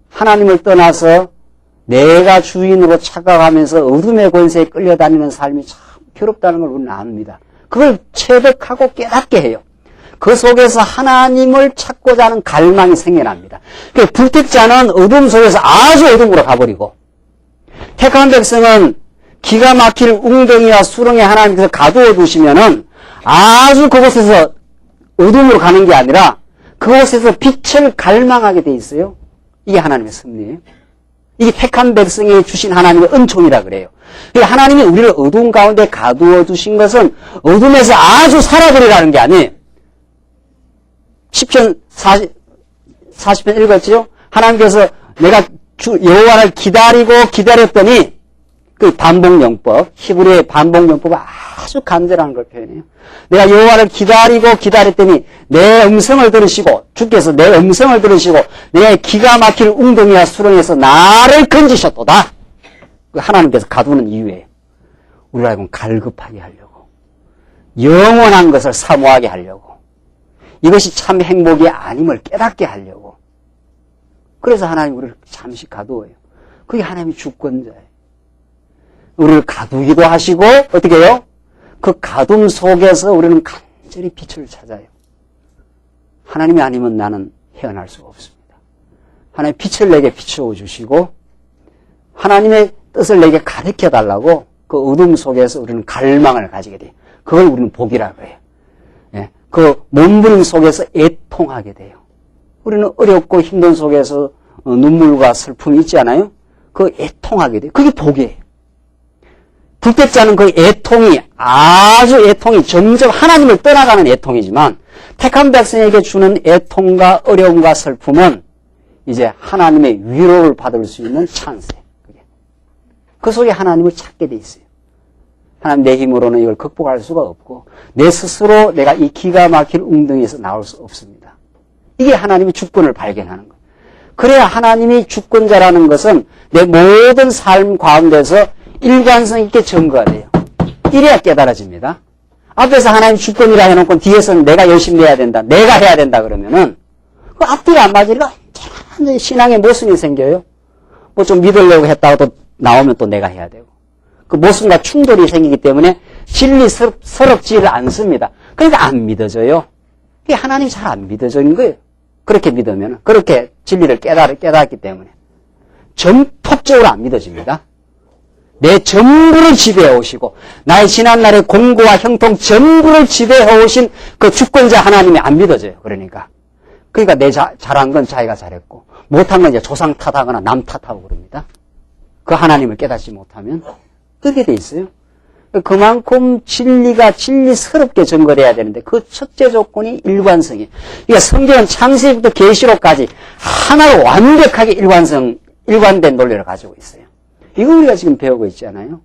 하나님을 떠나서 내가 주인으로 착각하면서 어둠의 권세에 끌려다니는 삶이 참 괴롭다는 걸 우리는 압니다. 그걸 체득하고 깨닫게 해요. 그 속에서 하나님을 찾고자 하는 갈망이 생겨납니다. 불택자는 어둠 속에서 아주 어둠으로 가버리고, 택한 백성은 기가 막힐 웅덩이와 수렁에 하나님께서 가두어 두시면은 아주 그곳에서 어둠으로 가는 게 아니라 그곳에서 빛을 갈망하게 돼 있어요. 이게 하나님의 섭리예요. 이게 택한 백성에 주신 하나님의 은총이라 그래요. 하나님이 우리를 어두운 가운데 가두어 두신 것은 어둠에서 아주 살아버리라는 게 아니에요. 시편 40편 읽었죠? 하나님께서 내가 여호와를 기다리고 기다렸더니 그 반복용법, 히브리의 반복용법은 아주 간절한 걸 표현해요. 내가 여호와를 기다렸더니 내 음성을 들으시고, 주께서 내 음성을 들으시고 내 기가 막힐 웅덩이와 수렁에서 나를 건지셨도다. 하나님께서 가두는 이유예요. 우리를 알고 갈급하게 하려고, 영원한 것을 사모하게 하려고, 이것이 참 행복이 아님을 깨닫게 하려고. 그래서 하나님 우리를 잠시 가두어요. 그게 하나님이 주권자예요. 우리를 가두기도 하시고, 어떻게 해요? 그 가둠 속에서 우리는 간절히 빛을 찾아요. 하나님이 아니면 나는 헤어날 수가 없습니다. 하나님 빛을 내게 비추어 주시고 하나님의 뜻을 내게 가르쳐 달라고 그 어둠 속에서 우리는 갈망을 가지게 돼요. 그걸 우리는 복이라고 해요. 예, 그 몸부림 속에서 애통하게 돼요. 우리는 어렵고 힘든 속에서 눈물과 슬픔이 있지 않아요? 그 애통하게 돼요. 그게 복이에요. 불법자는 그 애통이 아주 애통이 점점 하나님을 떠나가는 애통이지만 택한 백성에게 주는 애통과 어려움과 슬픔은 이제 하나님의 위로를 받을 수 있는 찬스예요. 그 속에 하나님을 찾게 돼 있어요. 하나님 내 힘으로는 이걸 극복할 수가 없고 내 스스로 내가 이 기가 막힐 웅덩이에서 나올 수 없습니다. 이게 하나님의 주권을 발견하는 거예요. 그래야 하나님이 주권자라는 것은 내 모든 삶 가운데서 일관성 있게 증거가 돼요. 이래야 깨달아집니다. 앞에서 하나님 주권이라 해놓고 뒤에서는 내가 열심히 해야 된다, 내가 해야 된다 그러면은 그 앞뒤가 안 맞으니까 신앙의 모순이 생겨요. 뭐 좀 믿으려고 했다가 또 나오면 또 내가 해야 되고 그 모순과 충돌이 생기기 때문에 진리스럽지를 않습니다. 그러니까 안 믿어져요. 그게 하나님이 잘 안 믿어지는 거예요. 그렇게 믿으면 그렇게 진리를 깨닫기 때문에 전폭적으로 안 믿어집니다. 내 전부를 지배해 오시고 나의 지난날의 공고와 형통 전부를 지배해 오신 그 주권자 하나님이 안 믿어져요. 그러니까 내 잘한 건 자기가 잘했고 못한 건 이제 조상 탓하거나 남 탓하고 그럽니다. 그 하나님을 깨닫지 못하면 그렇게 돼 있어요. 그만큼 진리가 진리스럽게 전거돼야 되는데 그 첫째 조건이 일관성이에요. 그러니까 성경은 창세기부터 계시록까지 하나로 완벽하게 일관된 논리를 가지고 있어요. 이거 우리가 지금 배우고 있지 않아요?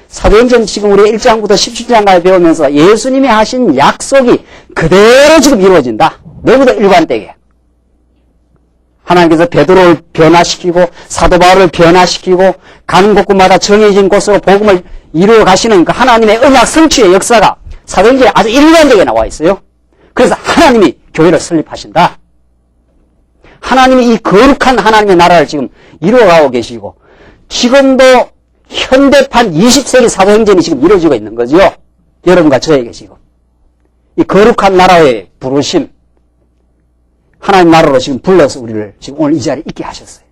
사도행전 지금 우리 1장부터 17장까지 배우면서 예수님이 하신 약속이 그대로 지금 이루어진다. 너무도 일관되게. 하나님께서 베드로를 변화시키고 사도 바울을 변화시키고 가는 곳곳마다 정해진 곳으로 복음을 이루어 가시는 그 하나님의 언약 성취의 역사가 사도행전에 아주 일관되게 나와 있어요. 그래서 하나님이 교회를 설립하신다. 하나님이 이 거룩한 하나님의 나라를 지금 이루어가고 계시고 지금도 현대판 20세기 사도행전이 지금 이루어지고 있는 거죠. 여러분과 저에게 지금. 이 거룩한 나라의 부르심, 하나님 나라로 지금 불러서 우리를 지금 오늘 이 자리에 있게 하셨어요.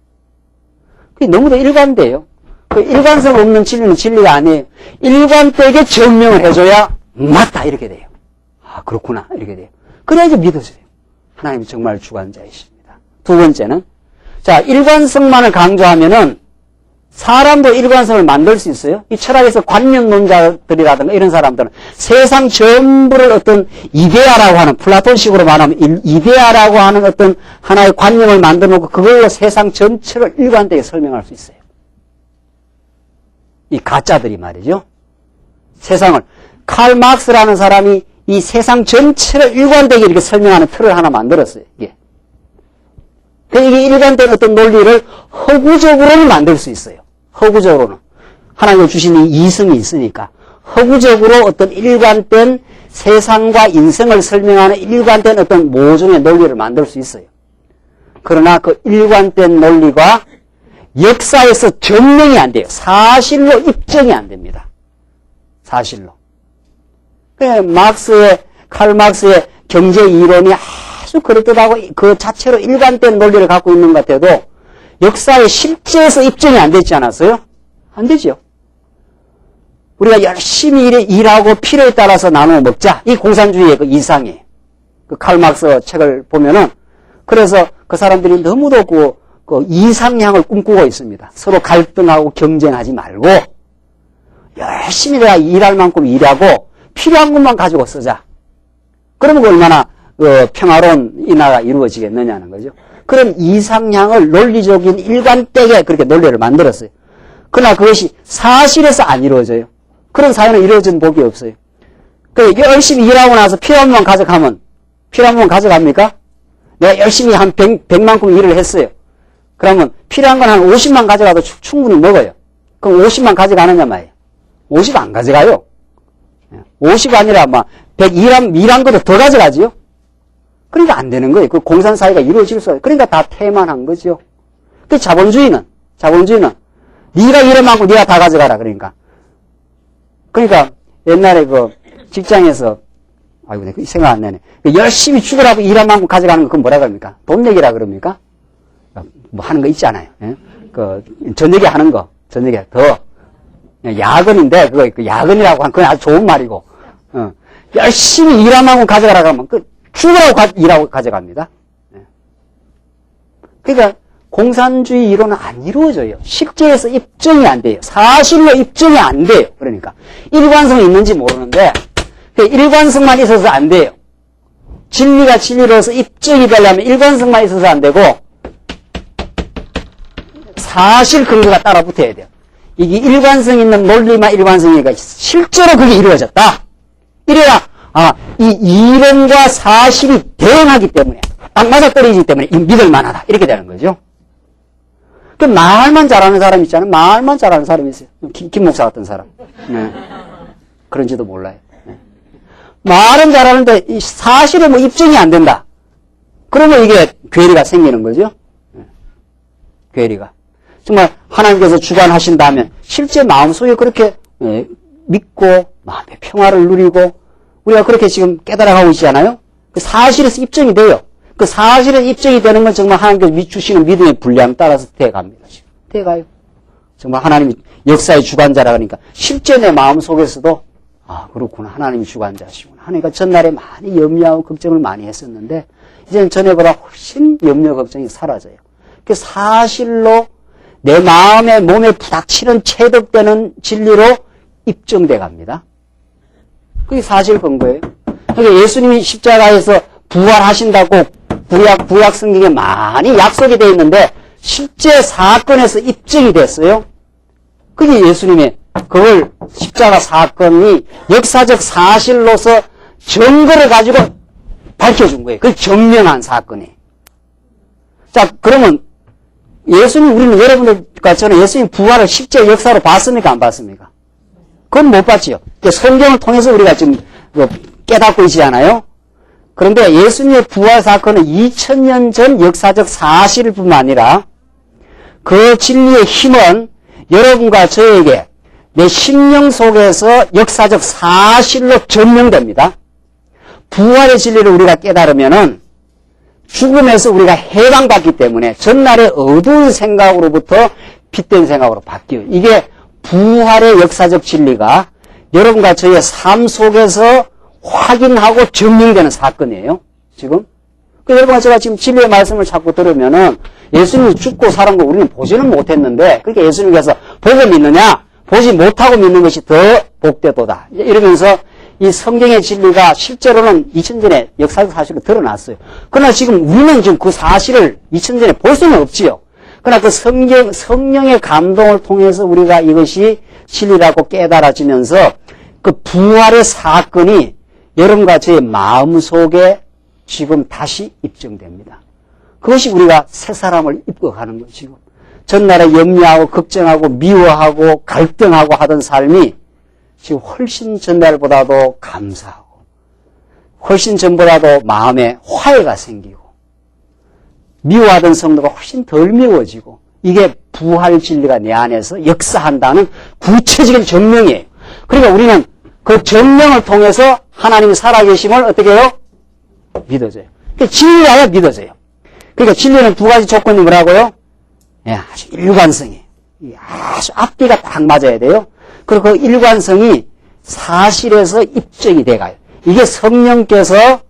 그게 너무도 일관돼요. 그 일관성 없는 진리는 진리가 아니에요. 일관되게 증명을 해줘야 맞다 이렇게 돼요. 아 그렇구나 이렇게 돼요. 그래야지 믿어져요. 하나님이 정말 주관자이십니다. 두 번째는 자 일관성만을 강조하면은 사람도 일관성을 만들 수 있어요. 이 철학에서 관념론자들이라든가 이런 사람들은 세상 전부를 어떤 이데아라고 하는 플라톤식으로 말하면 이데아라고 하는 어떤 하나의 관념을 만들어 놓고 그걸로 세상 전체를 일관되게 설명할 수 있어요. 이 가짜들이 말이죠. 세상을 칼 막스라는 사람이 이 세상 전체를 일관되게 이렇게 설명하는 틀을 하나 만들었어요. 이게 일관된 어떤 논리를 허구적으로는 만들 수 있어요. 허구적으로는. 하나님이 주신 이 이성이 있으니까 허구적으로 어떤 일관된 세상과 인생을 설명하는 일관된 어떤 모종의 논리를 만들 수 있어요. 그러나 그 일관된 논리가 역사에서 증명이 안 돼요. 사실로 입증이 안 됩니다. 사실로. 칼 막스의 경제 이론이 아주 그럴듯하고 그 자체로 일관된 논리를 갖고 있는 것 같아도 역사의 실제에서 입증이 안 되지 않았어요? 안 되죠. 우리가 열심히 일하고 필요에 따라서 나눠 먹자. 이 공산주의의 그 이상이에요. 그 칼 막스 책을 보면은 그래서 그 사람들이 너무도 그 이상향을 꿈꾸고 있습니다. 서로 갈등하고 경쟁하지 말고 열심히 내가 일할 만큼 일하고 필요한 것만 가지고 쓰자. 그러면 얼마나 평화로운 이 나라가 이루어지겠느냐는 거죠. 그런 이상향을 논리적인 일관되게 그렇게 논리를 만들었어요. 그러나 그것이 사실에서 안 이루어져요. 그런 사회는 이루어진 복이 없어요. 열심히 일하고 나서 필요한 만 가져가면, 필요한 만 가져갑니까? 내가 열심히 한 100만큼 일을 했어요. 그러면 필요한 건 한 50만 가져가도 충분히 먹어요. 그럼 50만 가져가느냐 말이에요. 50 안 가져가요. 50 아니라 막 100 일한 것도 더 가져가지요. 그러니까 안 되는 거예요. 그 공산사회가 이루어질 수 없어요. 그러니까 다 태만한 거죠. 그 자본주의는 네가 일한 만큼 네가 다 가져가라. 그러니까 옛날에 그 직장에서 아이고 내가 생각 안 나네. 열심히 죽으라고 일한 만큼 가져가는 거 그건 뭐라 그럽니까? 돈 내기라 그럽니까? 뭐 하는 거 있잖아요. 예? 저녁에 하는 거, 저녁에 더 야근인데 그 야근이라고 하는 그건 아주 좋은 말이고, 열심히 일한 만큼 가져가라고 하면 죽으라고 일하고 가져갑니다. 예. 그러니까 공산주의 이론은 안 이루어져요. 실제에서 입증이 안 돼요. 사실로 입증이 안 돼요. 그러니까 일관성이 있는지 모르는데 일관성만 있어서 안 돼요. 진리가 진리로서 입증이 되려면 일관성만 있어서 안 되고 사실 근거가 따라 붙어야 돼요. 이게 일관성 있는 논리만 일관성이니까 실제로 그게 이루어졌다. 이래야 이 이론과 사실이 대응하기 때문에 딱 맞아떨어지기 때문에 믿을 만하다. 이렇게 되는 거죠. 그 말만 잘하는 사람 있잖아요. 말만 잘하는 사람이 있어요. 김 목사 같은 사람. 네. 그런지도 몰라요. 네. 말은 잘하는데 이 사실에 뭐 입증이 안 된다. 그러면 이게 괴리가 생기는 거죠. 네. 괴리가. 정말 하나님께서 주관하신다면 실제 마음속에 그렇게 믿고 마음의 평화를 누리고 우리가 그렇게 지금 깨달아가고 있잖아요. 그 사실에서 입증이 돼요. 그 사실에서 입증이 되는 건 정말 하나님께서 주시는 믿음의 분량 따라서 돼갑니다. 지금. 돼가요. 정말 하나님이 역사의 주관자라 그러니까 실제 내 마음속에서도 그렇구나. 하나님이 주관자시구나. 하나님과 전날에 많이 염려하고 걱정을 많이 했었는데 이제는 전에보다 훨씬 염려 걱정이 사라져요. 그 사실로 내 마음에 몸에 부닥치는 체득되는 진리로 입증돼 갑니다. 그게 사실 근거예요. 그러니까 예수님이 십자가에서 부활하신다고 구약 성경에 많이 약속이 되어 있는데 실제 사건에서 입증이 됐어요. 그게 예수님의 그걸 십자가 사건이 역사적 사실로서 증거를 가지고 밝혀준 거예요. 그게 증명한 사건이에요. 자, 그러면 예수님, 우리는 여러분들과 저는 예수님 부활을 실제 역사로 봤습니까? 안 봤습니까? 그건 못 봤지요. 성경을 통해서 우리가 지금 깨닫고 있지 않아요? 그런데 예수님의 부활 사건은 2000년 전 역사적 사실일 뿐만 아니라 그 진리의 힘은 여러분과 저에게 내 심령 속에서 역사적 사실로 증명됩니다. 부활의 진리를 우리가 깨달으면은 죽음에서 우리가 해방받기 때문에 전날의 어두운 생각으로부터 빛된 생각으로 바뀌어요. 이게 부활의 역사적 진리가 여러분과 저의 삶 속에서 확인하고 증명되는 사건이에요. 지금. 여러분과 제가 지금 진리의 말씀을 자꾸 들으면은 예수님이 죽고 살은 거 우리는 보지는 못했는데 그렇게 예수님께서 보고 믿느냐? 보지 못하고 믿는 것이 더 복되도다. 이러면서 이 성경의 진리가 실제로는 2000전에 역사적 사실로 드러났어요. 그러나 지금 우리는 지금 그 사실을 2000전에 볼 수는 없지요. 그러나 그 성령의 감동을 통해서 우리가 이것이 진리라고 깨달아지면서 그 부활의 사건이 여러분과 저의 마음 속에 지금 다시 입증됩니다. 그것이 우리가 새 사람을 입고가는 거죠. 지금 전날에 염려하고 걱정하고 미워하고 갈등하고 하던 삶이 지금 훨씬 전날보다도 감사하고 훨씬 전보다도 마음에 화해가 생기고 미워하던 성도가 훨씬 덜 미워지고 이게 부활 진리가 내 안에서 역사한다는 구체적인 증명이에요. 그러니까 우리는 그 증명을 통해서 하나님이 살아계심을 어떻게 해요? 믿어져요. 그러니까 진리하여 믿어져요. 그러니까 진리는 두 가지 조건이 뭐라고요? 아주 일관성이에요. 아주 앞뒤가 딱 맞아야 돼요. 그리고 그 일관성이 사실에서 입증이 돼가요. 이게 성령께서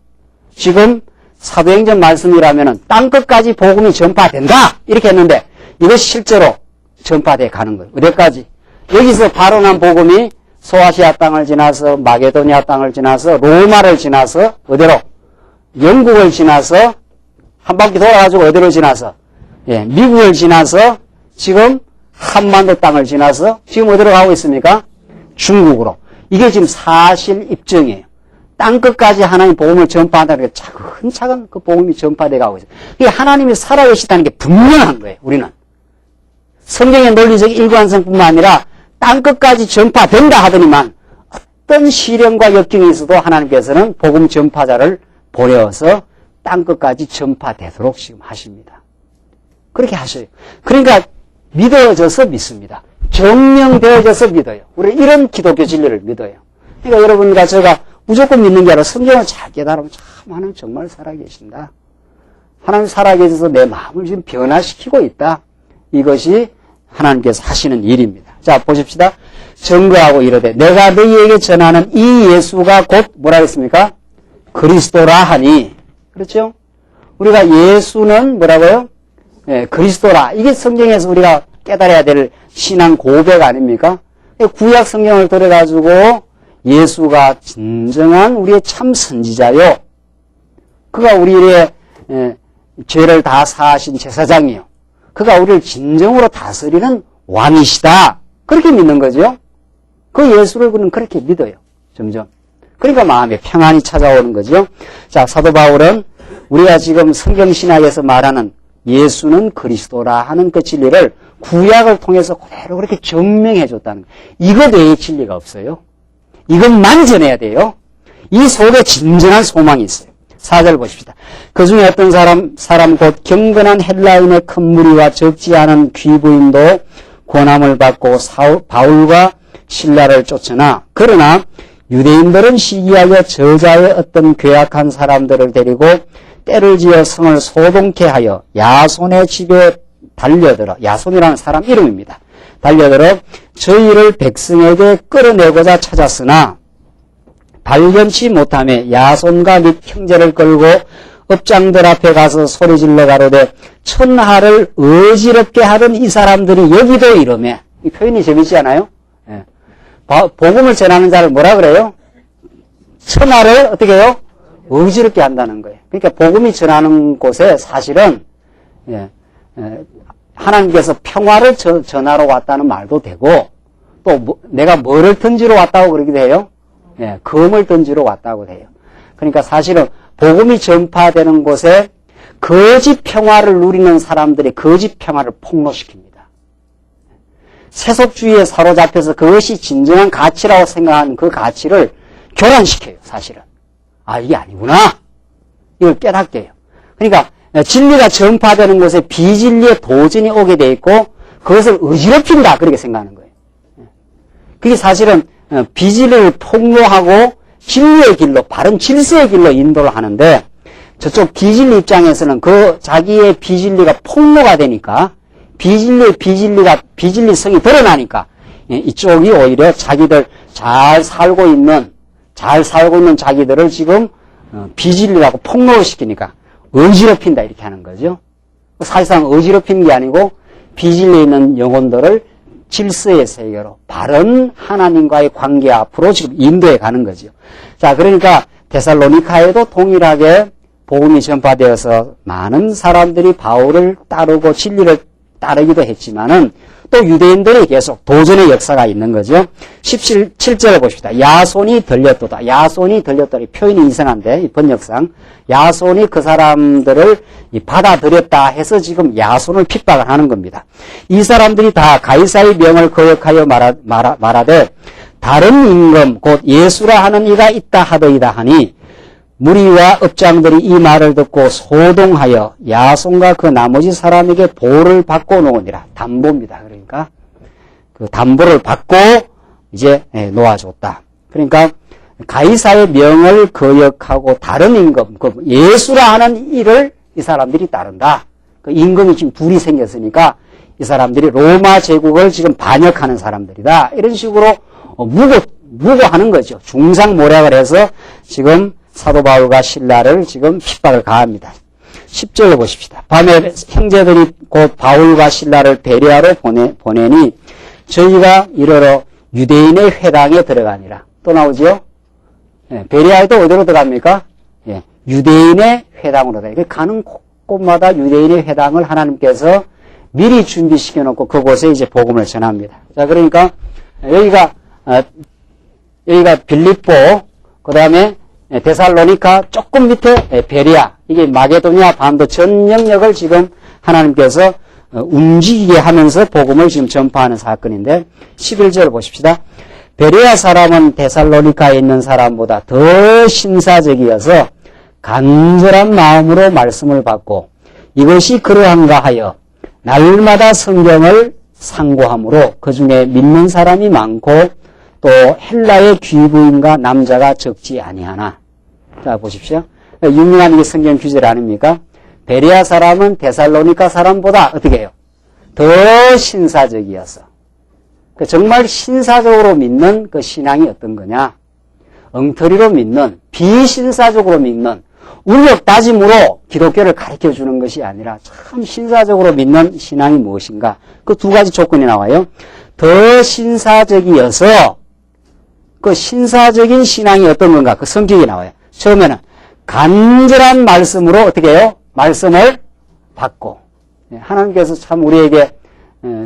지금 사도행전 말씀이라면은 땅끝까지 복음이 전파된다 이렇게 했는데 이것이 실제로 전파돼 가는 거예요. 어디까지? 여기서 발언한 복음이 소아시아 땅을 지나서 마게도니아 땅을 지나서 로마를 지나서 어디로? 영국을 지나서 한 바퀴 돌아가지고 어디로 지나서? 미국을 지나서 지금 한반도 땅을 지나서 지금 어디로 가고 있습니까? 중국으로. 이게 지금 사실 입증이에요. 땅끝까지 하나님 복음을 전파한다는 게 차근차근 그 복음이 전파되어 가고 있어요. 이게 하나님이 살아계시다는 게 분명한 거예요, 우리는. 성경의 논리적 일관성뿐만 아니라 땅끝까지 전파된다 하더니만 어떤 시련과 역경이 있어도 하나님께서는 복음 전파자를 보내어서 땅끝까지 전파되도록 지금 하십니다. 그렇게 하셔요. 그러니까 믿어져서 믿습니다. 증명되어져서 믿어요. 우리 이런 기독교 진리를 믿어요. 그러니까 여러분과 제가 무조건 믿는 게 아니라 성경을 잘 깨달으면 참 하나님 정말 살아계신다. 하나님 살아계셔서 내 마음을 지금 변화시키고 있다. 이것이 하나님께서 하시는 일입니다. 자, 보십시다. 증거하고 이르되 내가 너희에게 전하는 이 예수가 곧 뭐라 했습니까? 그리스도라 하니. 그렇죠? 우리가 예수는 뭐라고요? 예, 그리스도라. 이게 성경에서 우리가 깨달아야 될 신앙 고백 아닙니까? 구약 성경을 들어가지고 예수가 진정한 우리의 참 선지자요. 그가 우리의 죄를 다 사하신 제사장이요. 그가 우리를 진정으로 다스리는 왕이시다. 그렇게 믿는 거죠. 그 예수를 그는 그렇게 믿어요. 점점. 그러니까 마음에 평안이 찾아오는 거죠. 자, 사도 바울은 우리가 지금 성경신학에서 말하는 예수는 그리스도라 하는 그 진리를 구약을 통해서 그대로 그렇게 증명해 줬다는 거예요. 이것 외에 진리가 없어요. 이것만 전해야 돼요. 이 속에 진정한 소망이 있어요. 4절 보십시다. 그 중에 어떤 사람 곧 경건한 헬라인의 큰 무리와 적지 않은 귀부인도 권함을 받고 바울과 신라를 쫓으나 그러나 유대인들은 시기하여 저자의 어떤 괴악한 사람들을 데리고 때를 지어 성을 소동케 하여 야손의 집에 달려들어, 야손이라는 사람 이름입니다. 달려들어 저희를 백성에게 끌어내고자 찾았으나 발견치 못하며 야손과 및 형제를 끌고 업장들 앞에 가서 소리질러 가로되 천하를 어지럽게 하던 이 사람들이 여기도 이러매. 이 표현이 재밌지 않아요? 예. 복음을 전하는 자를 뭐라 그래요? 천하를 어떻게 해요? 어지럽게 한다는 거예요. 그러니까 복음이 전하는 곳에 사실은 하나님께서 평화를 전하러 왔다는 말도 되고 또 내가 뭐를 던지러 왔다고 그러기도 해요. 검을 던지러 왔다고 해요. 그러니까 사실은 복음이 전파되는 곳에 거짓 평화를 누리는 사람들이 거짓 평화를 폭로시킵니다. 세속주의에 사로잡혀서 그것이 진정한 가치라고 생각하는 그 가치를 교란시켜요, 사실은. 아, 이게 아니구나. 이걸 깨닫게 해요. 그러니까 진리가 전파되는 곳에 비진리의 도전이 오게 돼 있고 그것을 어지럽힌다, 그렇게 생각하는 거예요. 그게 사실은 비진리를 폭로하고 진리의 길로, 바른 질서의 길로 인도를 하는데 저쪽 비진리 입장에서는 그 자기의 비진리가 폭로가 되니까 비진리성이 드러나니까 이쪽이 오히려 자기들 잘 살고 있는 자기들을 지금 비진리라고 폭로를 시키니까 어지럽힌다 이렇게 하는 거죠. 사실상 어지럽힌 게 아니고 비진리에 있는 영혼들을 질서의 세계로 바른 하나님과의 관계 앞으로 지금 인도해 가는 거죠. 자, 그러니까 데살로니카에도 동일하게 복음이 전파되어서 많은 사람들이 바울을 따르고 진리를 따르기도 했지만은 또 유대인들이 계속 도전의 역사가 있는 거죠. 17절을 봅시다. 야손이 들렸도다. 야손이 들렸다. 표현이 이상한데, 이 번역상. 야손이 그 사람들을 받아들였다 해서 지금 야손을 핍박을 하는 겁니다. 이 사람들이 다 가이사의 명을 거역하여 말하되 다른 임금 곧 예수라 하는 이가 있다 하더이다 하니 무리와 업장들이 이 말을 듣고 소동하여 야손과 그 나머지 사람에게 보를 받고 놓으니라. 담보입니다. 그러니까 그 담보를 받고 이제 놓아줬다. 그러니까 가이사의 명을 거역하고 다른 임금, 그 예수라 하는 이를 이 사람들이 따른다. 그 임금이 지금 둘이 생겼으니까 이 사람들이 로마 제국을 지금 반역하는 사람들이다. 이런 식으로 무고하는 거죠. 중상모략을 해서 지금 사도 바울과 신라를 지금 핍박을 가합니다. 10절을 보십시다. 밤에 형제들이 곧 바울과 신라를 베레아로 보내니 저희가 이르러 유대인의 회당에 들어가니라. 또 나오죠? 베레아에도 어디로 들어갑니까? 유대인의 회당으로 들어가요. 가는 곳마다 유대인의 회당을 하나님께서 미리 준비시켜 놓고 그곳에 이제 복음을 전합니다. 자, 그러니까 여기가 빌립보, 그 다음에 데살로니카, 조금 밑에 베리아, 이게 마게도니아 반도 전 영역을 지금 하나님께서 움직이게 하면서 복음을 지금 전파하는 사건인데 11절 보십시다. 베레아 사람은 데살로니카에 있는 사람보다 더 신사적이어서 간절한 마음으로 말씀을 받고 이것이 그러한가 하여 날마다 성경을 상고함으로 그 중에 믿는 사람이 많고 또 헬라의 귀부인과 남자가 적지 아니하나. 자, 보십시오. 유명한 이 성경 규절 아닙니까? 베레아 사람은 데살로니카 사람보다 어떻게 해요? 더 신사적이어서. 정말 신사적으로 믿는 그 신앙이 어떤 거냐? 엉터리로 믿는, 비신사적으로 믿는, 우력 다짐으로 기독교를 가르쳐 주는 것이 아니라 참 신사적으로 믿는 신앙이 무엇인가? 그 두 가지 조건이 나와요. 더 신사적이어서 그 신사적인 신앙이 어떤 건가? 그 성격이 나와요. 처음에는 간절한 말씀으로 어떻게 해요? 말씀을 받고. 하나님께서 참 우리에게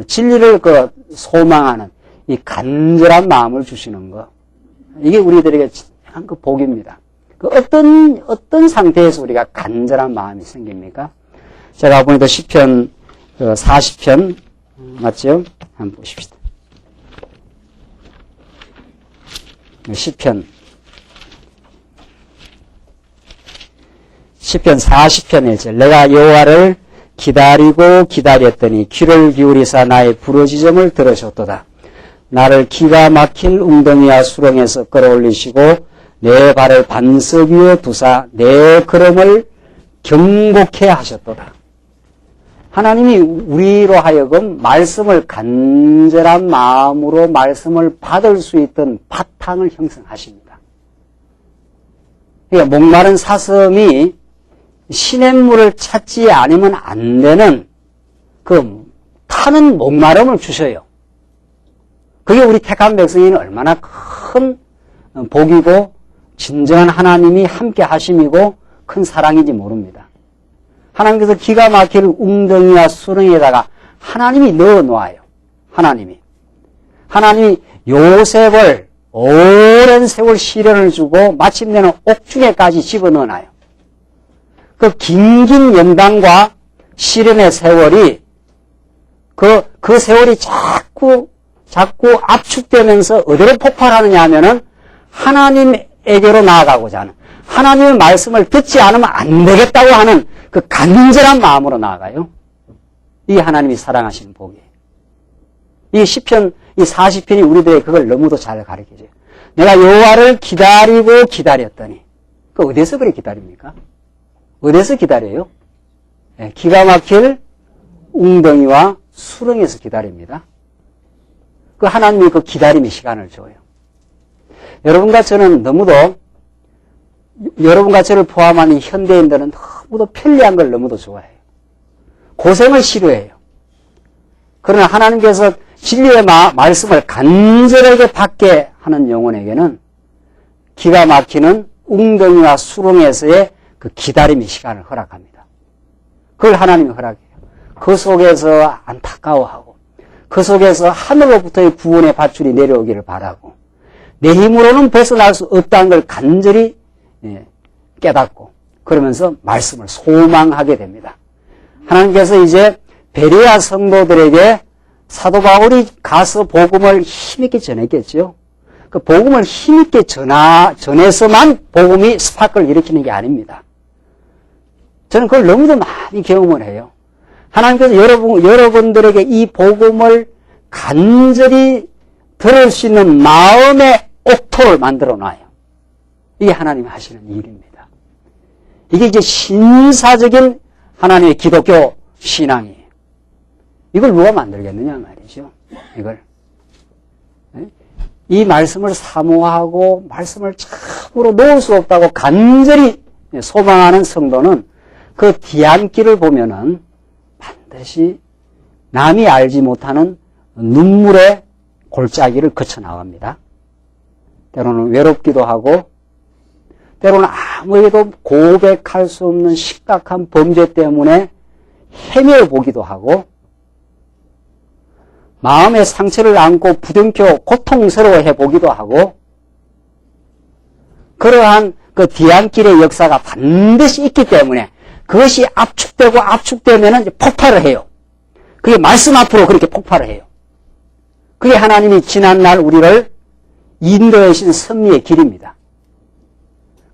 진리를 그 소망하는 이 간절한 마음을 주시는 거. 이게 우리들에게 참 그 복입니다. 그 어떤 상태에서 우리가 간절한 마음이 생깁니까? 제가 보니까 시편 40편 맞죠? 한번 보십시다. 시편 40편 1절. 내가 여호와를 기다리고 기다렸더니 귀를 기울이사 나의 부르짖음을 들으셨도다. 나를 기가 막힐 웅덩이와 수렁에서 끌어올리시고 내 발을 반석 위에 두사 내 걸음을 경고케 하셨도다. 하나님이 우리로 하여금 말씀을 간절한 마음으로 말씀을 받을 수 있던 바탕을 형성하십니다. 그러니까 목마른 사슴이 시냇물을 찾지 않으면 안 되는 그 타는 목마름을 주셔요. 그게 우리 택한 백성에는 얼마나 큰 복이고 진정한 하나님이 함께 하심이고 큰 사랑인지 모릅니다. 하나님께서 기가 막힐 웅덩이와 수렁에다가 하나님이 넣어 놓아요. 하나님이 요셉을 오랜 세월 시련을 주고 마침내는 옥중에까지 집어넣어 놔요. 그 긴긴 연단과 시련의 세월이 그 세월이 자꾸 압축되면서 어디로 폭발하느냐 하면은 하나님에게로 나아가고자 하는, 하나님의 말씀을 듣지 않으면 안 되겠다고 하는 그 간절한 마음으로 나아가요. 이게 하나님이 사랑하시는 복이에요. 이 시편, 이 40편이 우리들에게 그걸 너무도 잘 가르쳐줘요. 내가 여호와를 기다리고 기다렸더니, 그 어디서 그렇게 기다립니까? 어디서 기다려요? 네, 기가 막힐 웅덩이와 수렁에서 기다립니다. 그 하나님이 그 기다림의 시간을 줘요. 여러분과 저는 너무도, 여러분과 저를 포함한 이 현대인들은 너무도 편리한 걸 너무도 좋아해요. 고생을 싫어해요. 그러나 하나님께서 진리의 말씀을 간절하게 받게 하는 영혼에게는 기가 막히는 웅덩이와 수렁에서의 그 기다림의 시간을 허락합니다. 그걸 하나님이 허락해요. 그 속에서 안타까워하고 그 속에서 하늘로부터의 구원의 밧줄이 내려오기를 바라고 내 힘으로는 벗어날 수 없다는 걸 간절히 깨닫고 그러면서 말씀을 소망하게 됩니다. 하나님께서 이제 베레아 성도들에게 사도 바울이 가서 복음을 힘있게 전했겠죠. 그 복음을 힘있게 전해서만 복음이 스파크를 일으키는 게 아닙니다. 저는 그걸 너무도 많이 경험을 해요. 하나님께서 여러분들에게 이 복음을 간절히 들을 수 있는 마음의 옥토를 만들어 놔요. 이게 하나님이 하시는 일입니다. 이게 이제 신사적인 하나님의 기독교 신앙이에요. 이걸 누가 만들겠느냐 말이죠. 이걸. 이 말씀을 사모하고 말씀을 참으로 놓을 수 없다고 간절히 소망하는 성도는 그 뒤안길을 보면은 반드시 남이 알지 못하는 눈물의 골짜기를 거쳐 나갑니다. 때로는 외롭기도 하고 때로는 아무에게도 고백할 수 없는 심각한 범죄 때문에 헤매어 보기도 하고 마음의 상처를 안고 부둥켜 고통스러워해 보기도 하고 그러한 그 뒤안길의 역사가 반드시 있기 때문에 그것이 압축되고 압축되면 이제 폭발을 해요. 그게 말씀 앞으로 그렇게 폭발을 해요. 그게 하나님이 지난날 우리를 인도해 주신 섭리의 길입니다.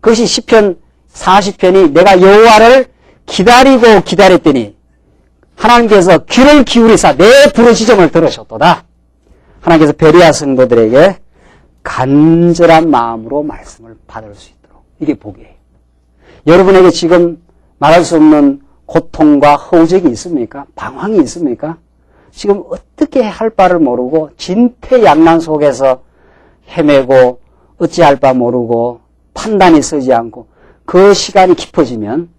그것이 시편 40편이 내가 여호와를 기다리고 기다렸더니 하나님께서 귀를 기울이사 내 부르짖음을 들으셨도다. 하나님께서 베레아 성도들에게 간절한 마음으로 말씀을 받을 수 있도록 이게 복이에요. 여러분에게 지금 말할 수 없는 고통과 허우적이 있습니까? 방황이 있습니까? 지금 어떻게 할 바를 모르고 진퇴양난 속에서 헤매고 어찌할 바 모르고 판단이 서지 않고 그 시간이 깊어지면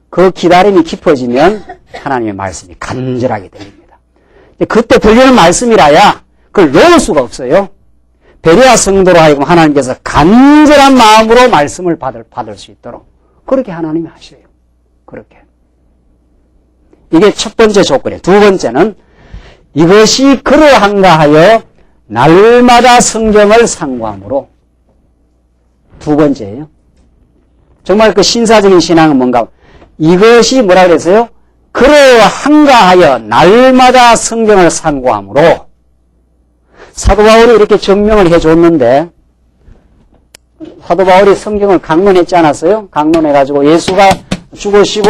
그 기다림이 깊어지면 하나님의 말씀이 간절하게 들립니다. 그때 들리는 말씀이라야 그걸 놓을 수가 없어요. 베레아 성도로 하여금 하나님께서 간절한 마음으로 말씀을 받을 수 있도록 그렇게 하나님이 하셔요. 그렇게. 이게 첫 번째 조건이에요. 두 번째는 이것이 그러한가 하여 날마다 성경을 상고함으로. 두 번째예요. 정말 그 신사적인 신앙은 뭔가 이것이 뭐라 그랬어요? 그러한가 하여 날마다 성경을 상고함으로. 사도 바울이 이렇게 증명을 해줬는데 사도 바울이 성경을 강론했지 않았어요? 강론해가지고 예수가 죽으시고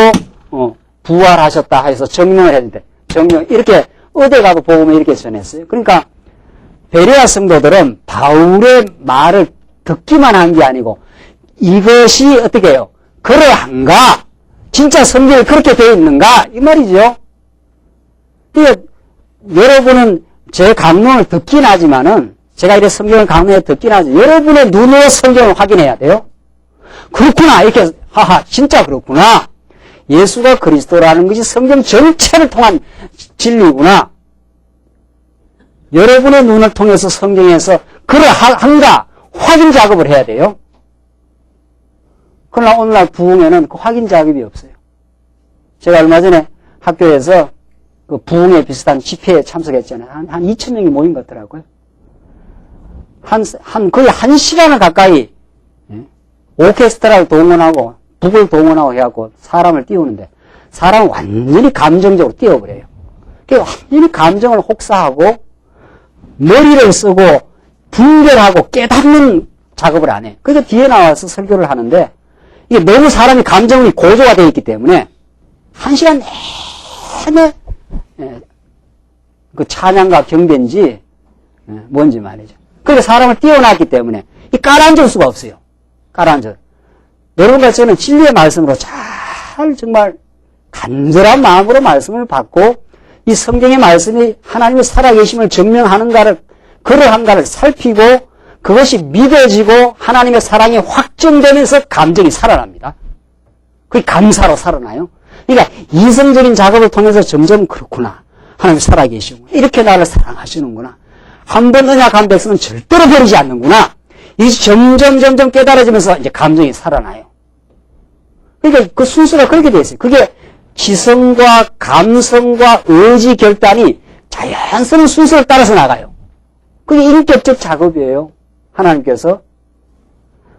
부활하셨다 해서 증명을 했는데 증명 이렇게 어디 가고 복음을 이렇게 전했어요. 그러니까 베레아 성도들은 바울의 말을 듣기만 한 게 아니고 이것이 어떻게 해요? 그러한가? 진짜 성경에 그렇게 되어 있는가? 이 말이죠. 그러니까 여러분은 제 강론을 듣긴 하지만은 제가 이렇게 성경을 강론에 듣긴 하지 여러분의 눈으로 성경을 확인해야 돼요. 그렇구나 이렇게 하하 진짜 그렇구나. 예수가 그리스도라는 것이 성경 전체를 통한 진리구나. 여러분의 눈을 통해서 성경에서 그러한가 확인 작업을 해야 돼요. 그러나 오늘날 부흥회는 그 확인 작업이 없어요. 제가 얼마 전에 학교에서 그 부흥회 비슷한 집회에 참석했잖아요. 한 2,000명이 모인 것 같더라고요. 거의 1시간을 가까이 오케스트라를 동원하고 북을 동원하고 해갖고 사람을 띄우는데 사람은 완전히 감정적으로 띄워버려요. 완전히 감정을 혹사하고 머리를 쓰고 분별하고 깨닫는 작업을 안 해요. 그래서 뒤에 나와서 설교를 하는데 이게 너무 사람이 감정이 고조가 되어 있기 때문에 1시간 내내 그 찬양과 경배인지 뭔지 말이죠. 그렇게 사람을 띄워놨기 때문에 깔아앉을 수가 없어요. 깔아앉아. 여러분과 저는 진리의 말씀으로 잘 정말 간절한 마음으로 말씀을 받고 이 성경의 말씀이 하나님의 살아계심을 증명하는가를 그러한가를 살피고 그것이 믿어지고 하나님의 사랑이 확정되면서 감정이 살아납니다. 그게 감사로 살아나요. 그러니까 이성적인 작업을 통해서 점점 그렇구나. 하나님 살아계시고 이렇게 나를 사랑하시는구나. 한 번 언약한 백성은 절대로 버리지 않는구나. 이게 점점 깨달아지면서 이제 감정이 살아나요. 그러니까 그 순서가 그렇게 되어 있어요. 그게 지성과 감성과 의지 결단이 자연스러운 순서를 따라서 나가요. 그게 인격적 작업이에요. 하나님께서.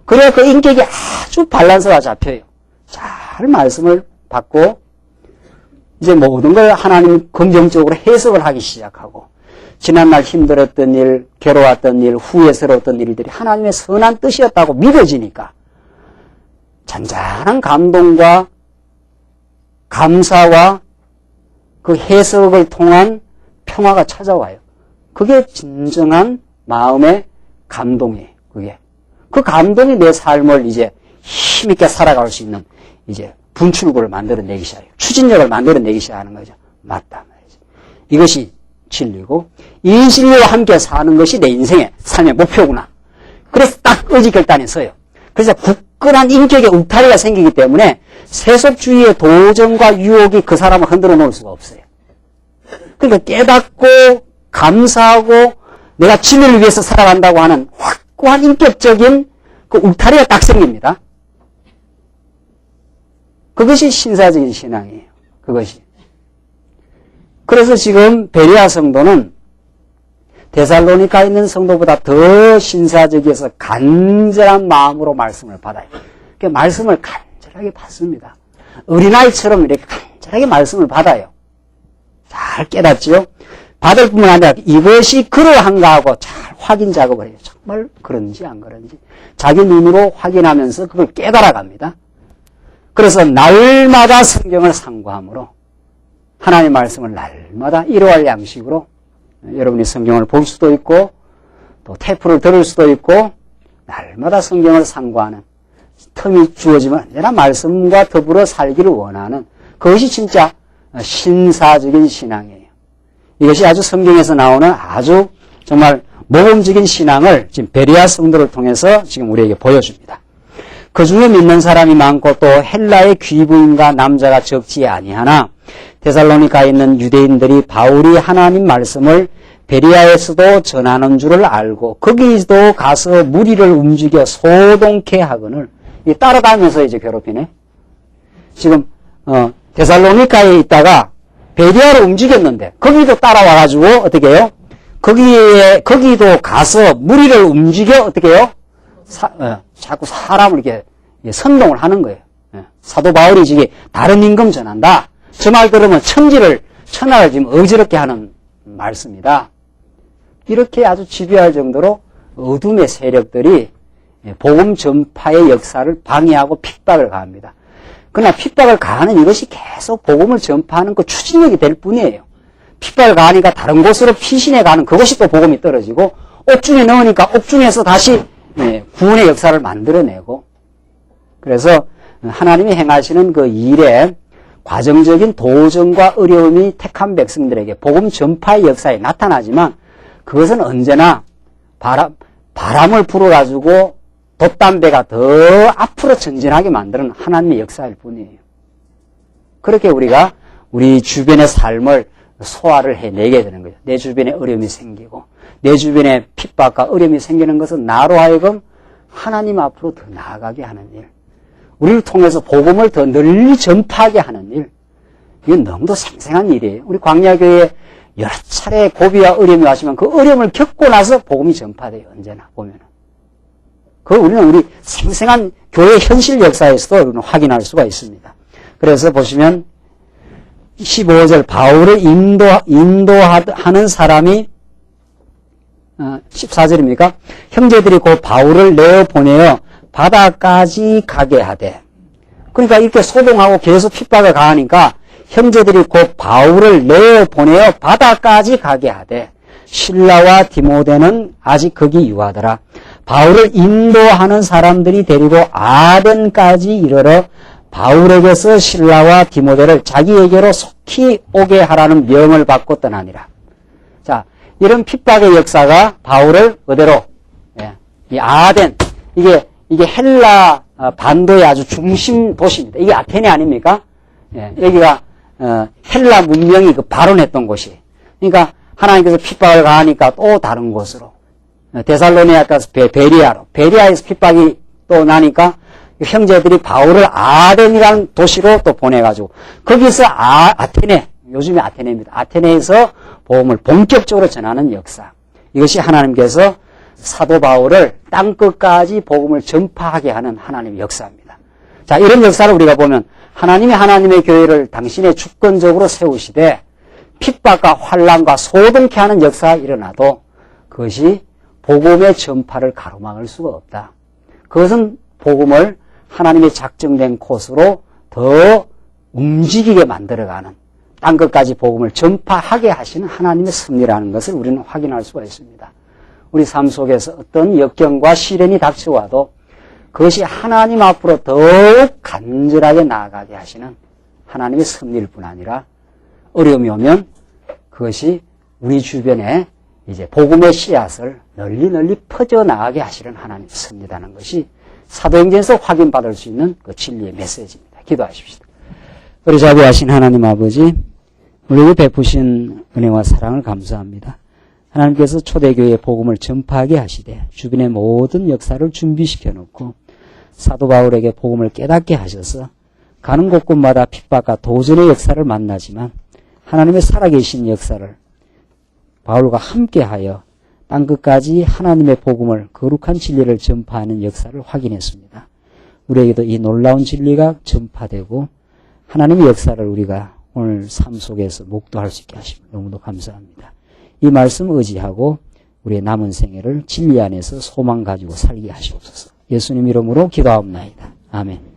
그래야 그 인격이 아주 밸런스가 잡혀요. 잘 말씀을 받고 이제 모든 걸 하나님 긍정적으로 해석을 하기 시작하고 지난날 힘들었던 일, 괴로웠던 일, 후회스러웠던 일들이 하나님의 선한 뜻이었다고 믿어지니까 잔잔한 감동과 감사와 그 해석을 통한 평화가 찾아와요. 그게 진정한 마음의 감동이에요. 그게. 그 감동이 내 삶을 이제 힘있게 살아갈 수 있는 이제 분출구를 만들어내기 시작해요. 추진력을 만들어내기 시작하는 거죠. 맞다 말이죠. 이것이 진리고 이 진리와 함께 사는 것이 내 인생의 삶의 목표구나. 그래서 딱 의지결단이 서요. 그래서 굳건한 인격의 울타리가 생기기 때문에 세속주의의 도전과 유혹이 그 사람을 흔들어 놓을 수가 없어요. 그러니까 깨닫고 감사하고 내가 진리를 위해서 살아간다고 하는 확고한 인격적인 그 울타리가 딱 생깁니다. 그것이 신사적인 신앙이에요. 그것이. 그래서 지금 베레아 성도는 데살로니가에 있는 성도보다 더 신사적이어서 간절한 마음으로 말씀을 받아요. 그 말씀을 간절하게 받습니다. 어린아이처럼 이렇게 간절하게 말씀을 받아요. 잘 깨닫지요? 받을 뿐만 아니라 이것이 그러한가 하고 잘 확인 작업을 해요. 정말 그런지 안 그런지. 자기 눈으로 확인하면서 그걸 깨달아갑니다. 그래서 날마다 성경을 상고함으로 하나님의 말씀을 날마다 일용할 양식으로 여러분이 성경을 볼 수도 있고 또 테이프를 들을 수도 있고 날마다 성경을 상고하는 틈이 주어지면 언제나 말씀과 더불어 살기를 원하는 그것이 진짜 신사적인 신앙이에요. 이것이 아주 성경에서 나오는 아주 정말 모범적인 신앙을 지금 베레아 성도를 통해서 지금 우리에게 보여줍니다. 그 중에 믿는 사람이 많고 또 헬라의 귀부인과 남자가 적지 아니하나 데살로니가에 있는 유대인들이 바울이 하나님 말씀을 베레아에서도 전하는 줄을 알고 거기도 가서 무리를 움직여 소동케 하거늘 따라다니면서 이제 괴롭히네. 지금 데살로니가에 있다가 베레아로 움직였는데 거기도 따라와가지고 어떻게 해요? 거기도 가서 무리를 움직여 어떻게 해요? 자꾸 사람을 이렇게 선동을 하는 거예요. 사도 바울이 지금 다른 임금 전한다. 저 말 들으면 천하를 지금 어지럽게 하는 말씀이다. 이렇게 아주 집요할 정도로 어둠의 세력들이 복음 전파의 역사를 방해하고 핍박을 가합니다. 그러나 핍박을 가하는 이것이 계속 복음을 전파하는 그 추진력이 될 뿐이에요. 핍박을 가하니까 다른 곳으로 피신해 가는 그것이 또 복음이 떨어지고 옥중에 넣으니까 옥중에서 다시 구원의 역사를 만들어내고 그래서 하나님이 행하시는 그 일에 과정적인 도전과 어려움이 택한 백성들에게 복음 전파의 역사에 나타나지만 그것은 언제나 바람을 불어가지고 돛담배가 더 앞으로 전진하게 만드는 하나님의 역사일 뿐이에요. 그렇게 우리가 우리 주변의 삶을 소화를 해내게 되는 거죠. 내 주변에 어려움이 생기고 내 주변에 핍박과 어려움이 생기는 것은 나로 하여금 하나님 앞으로 더 나아가게 하는 일, 우리를 통해서 복음을 더 널리 전파하게 하는 일, 이건 너무도 생생한 일이에요. 우리 광야교회에 여러 차례 고비와 어려움이 왔지만 그 어려움을 겪고 나서 복음이 전파돼요. 언제나 보면은. 그걸 우리 생생한 교회 현실 역사에서도 우리는 확인할 수가 있습니다. 그래서 보시면 15절 바울을 인도하는 사람이 14절입니까? 형제들이 곧 바울을 내어보내어 바다까지 가게 하되 그러니까 이렇게 소동하고 계속 핍박을 가하니까 형제들이 곧 바울을 내어보내어 바다까지 가게 하되 실라와 디모데는 아직 거기 유하더라. 바울을 인도하는 사람들이 데리고 아덴까지 이르러 바울에게서 실라와 디모데를 자기에게로 속히 오게 하라는 명을 받고 떠나니라. 자, 이런 핍박의 역사가 바울을 어디로? 이 아덴, 이게 헬라 반도의 아주 중심 도시입니다. 이게 아테네 아닙니까? 여기가 헬라 문명이 그 발원했던 곳이. 그러니까 하나님께서 핍박을 가하니까 또 다른 곳으로. 데살로니가에서 베레아에서 핍박이 또 나니까 형제들이 바울을 아덴이라는 도시로 또 보내가지고 거기서 아테네, 요즘에 아테네입니다. 아테네에서 복음을 본격적으로 전하는 역사. 이것이 하나님께서 사도 바울을 땅끝까지 복음을 전파하게 하는 하나님의 역사입니다. 자, 이런 역사를 우리가 보면 하나님이 하나님의 교회를 당신의 주권적으로 세우시되 핍박과 환난과 소동케 하는 역사가 일어나도 그것이 복음의 전파를 가로막을 수가 없다. 그것은 복음을 하나님의 작정된 코스로 더 움직이게 만들어가는 땅끝까지 복음을 전파하게 하시는 하나님의 섭리라는 것을 우리는 확인할 수가 있습니다. 우리 삶 속에서 어떤 역경과 시련이 닥쳐와도 그것이 하나님 앞으로 더욱 간절하게 나아가게 하시는 하나님의 섭리일 뿐 아니라 어려움이 오면 그것이 우리 주변에 이제 복음의 씨앗을 널리 퍼져나가게 하시는 하나님의 섭리라는 것이 사도행전에서 확인받을 수 있는 그 진리의 메시지입니다. 기도하십시다. 우리 자비하신 하나님 아버지, 우리에게 베푸신 은혜와 사랑을 감사합니다. 하나님께서 초대교회의 복음을 전파하게 하시되 주변의 모든 역사를 준비시켜 놓고 사도 바울에게 복음을 깨닫게 하셔서 가는 곳곳마다 핍박과 도전의 역사를 만나지만 하나님의 살아계신 역사를 바울과 함께하여 땅끝까지 하나님의 복음을, 거룩한 진리를 전파하는 역사를 확인했습니다. 우리에게도 이 놀라운 진리가 전파되고 하나님의 역사를 우리가 오늘 삶 속에서 목도할 수 있게 하시면 너무도 감사합니다. 이 말씀 의지하고 우리의 남은 생애를 진리 안에서 소망 가지고 살게 하시옵소서. 예수님 이름으로 기도하옵나이다. 아멘.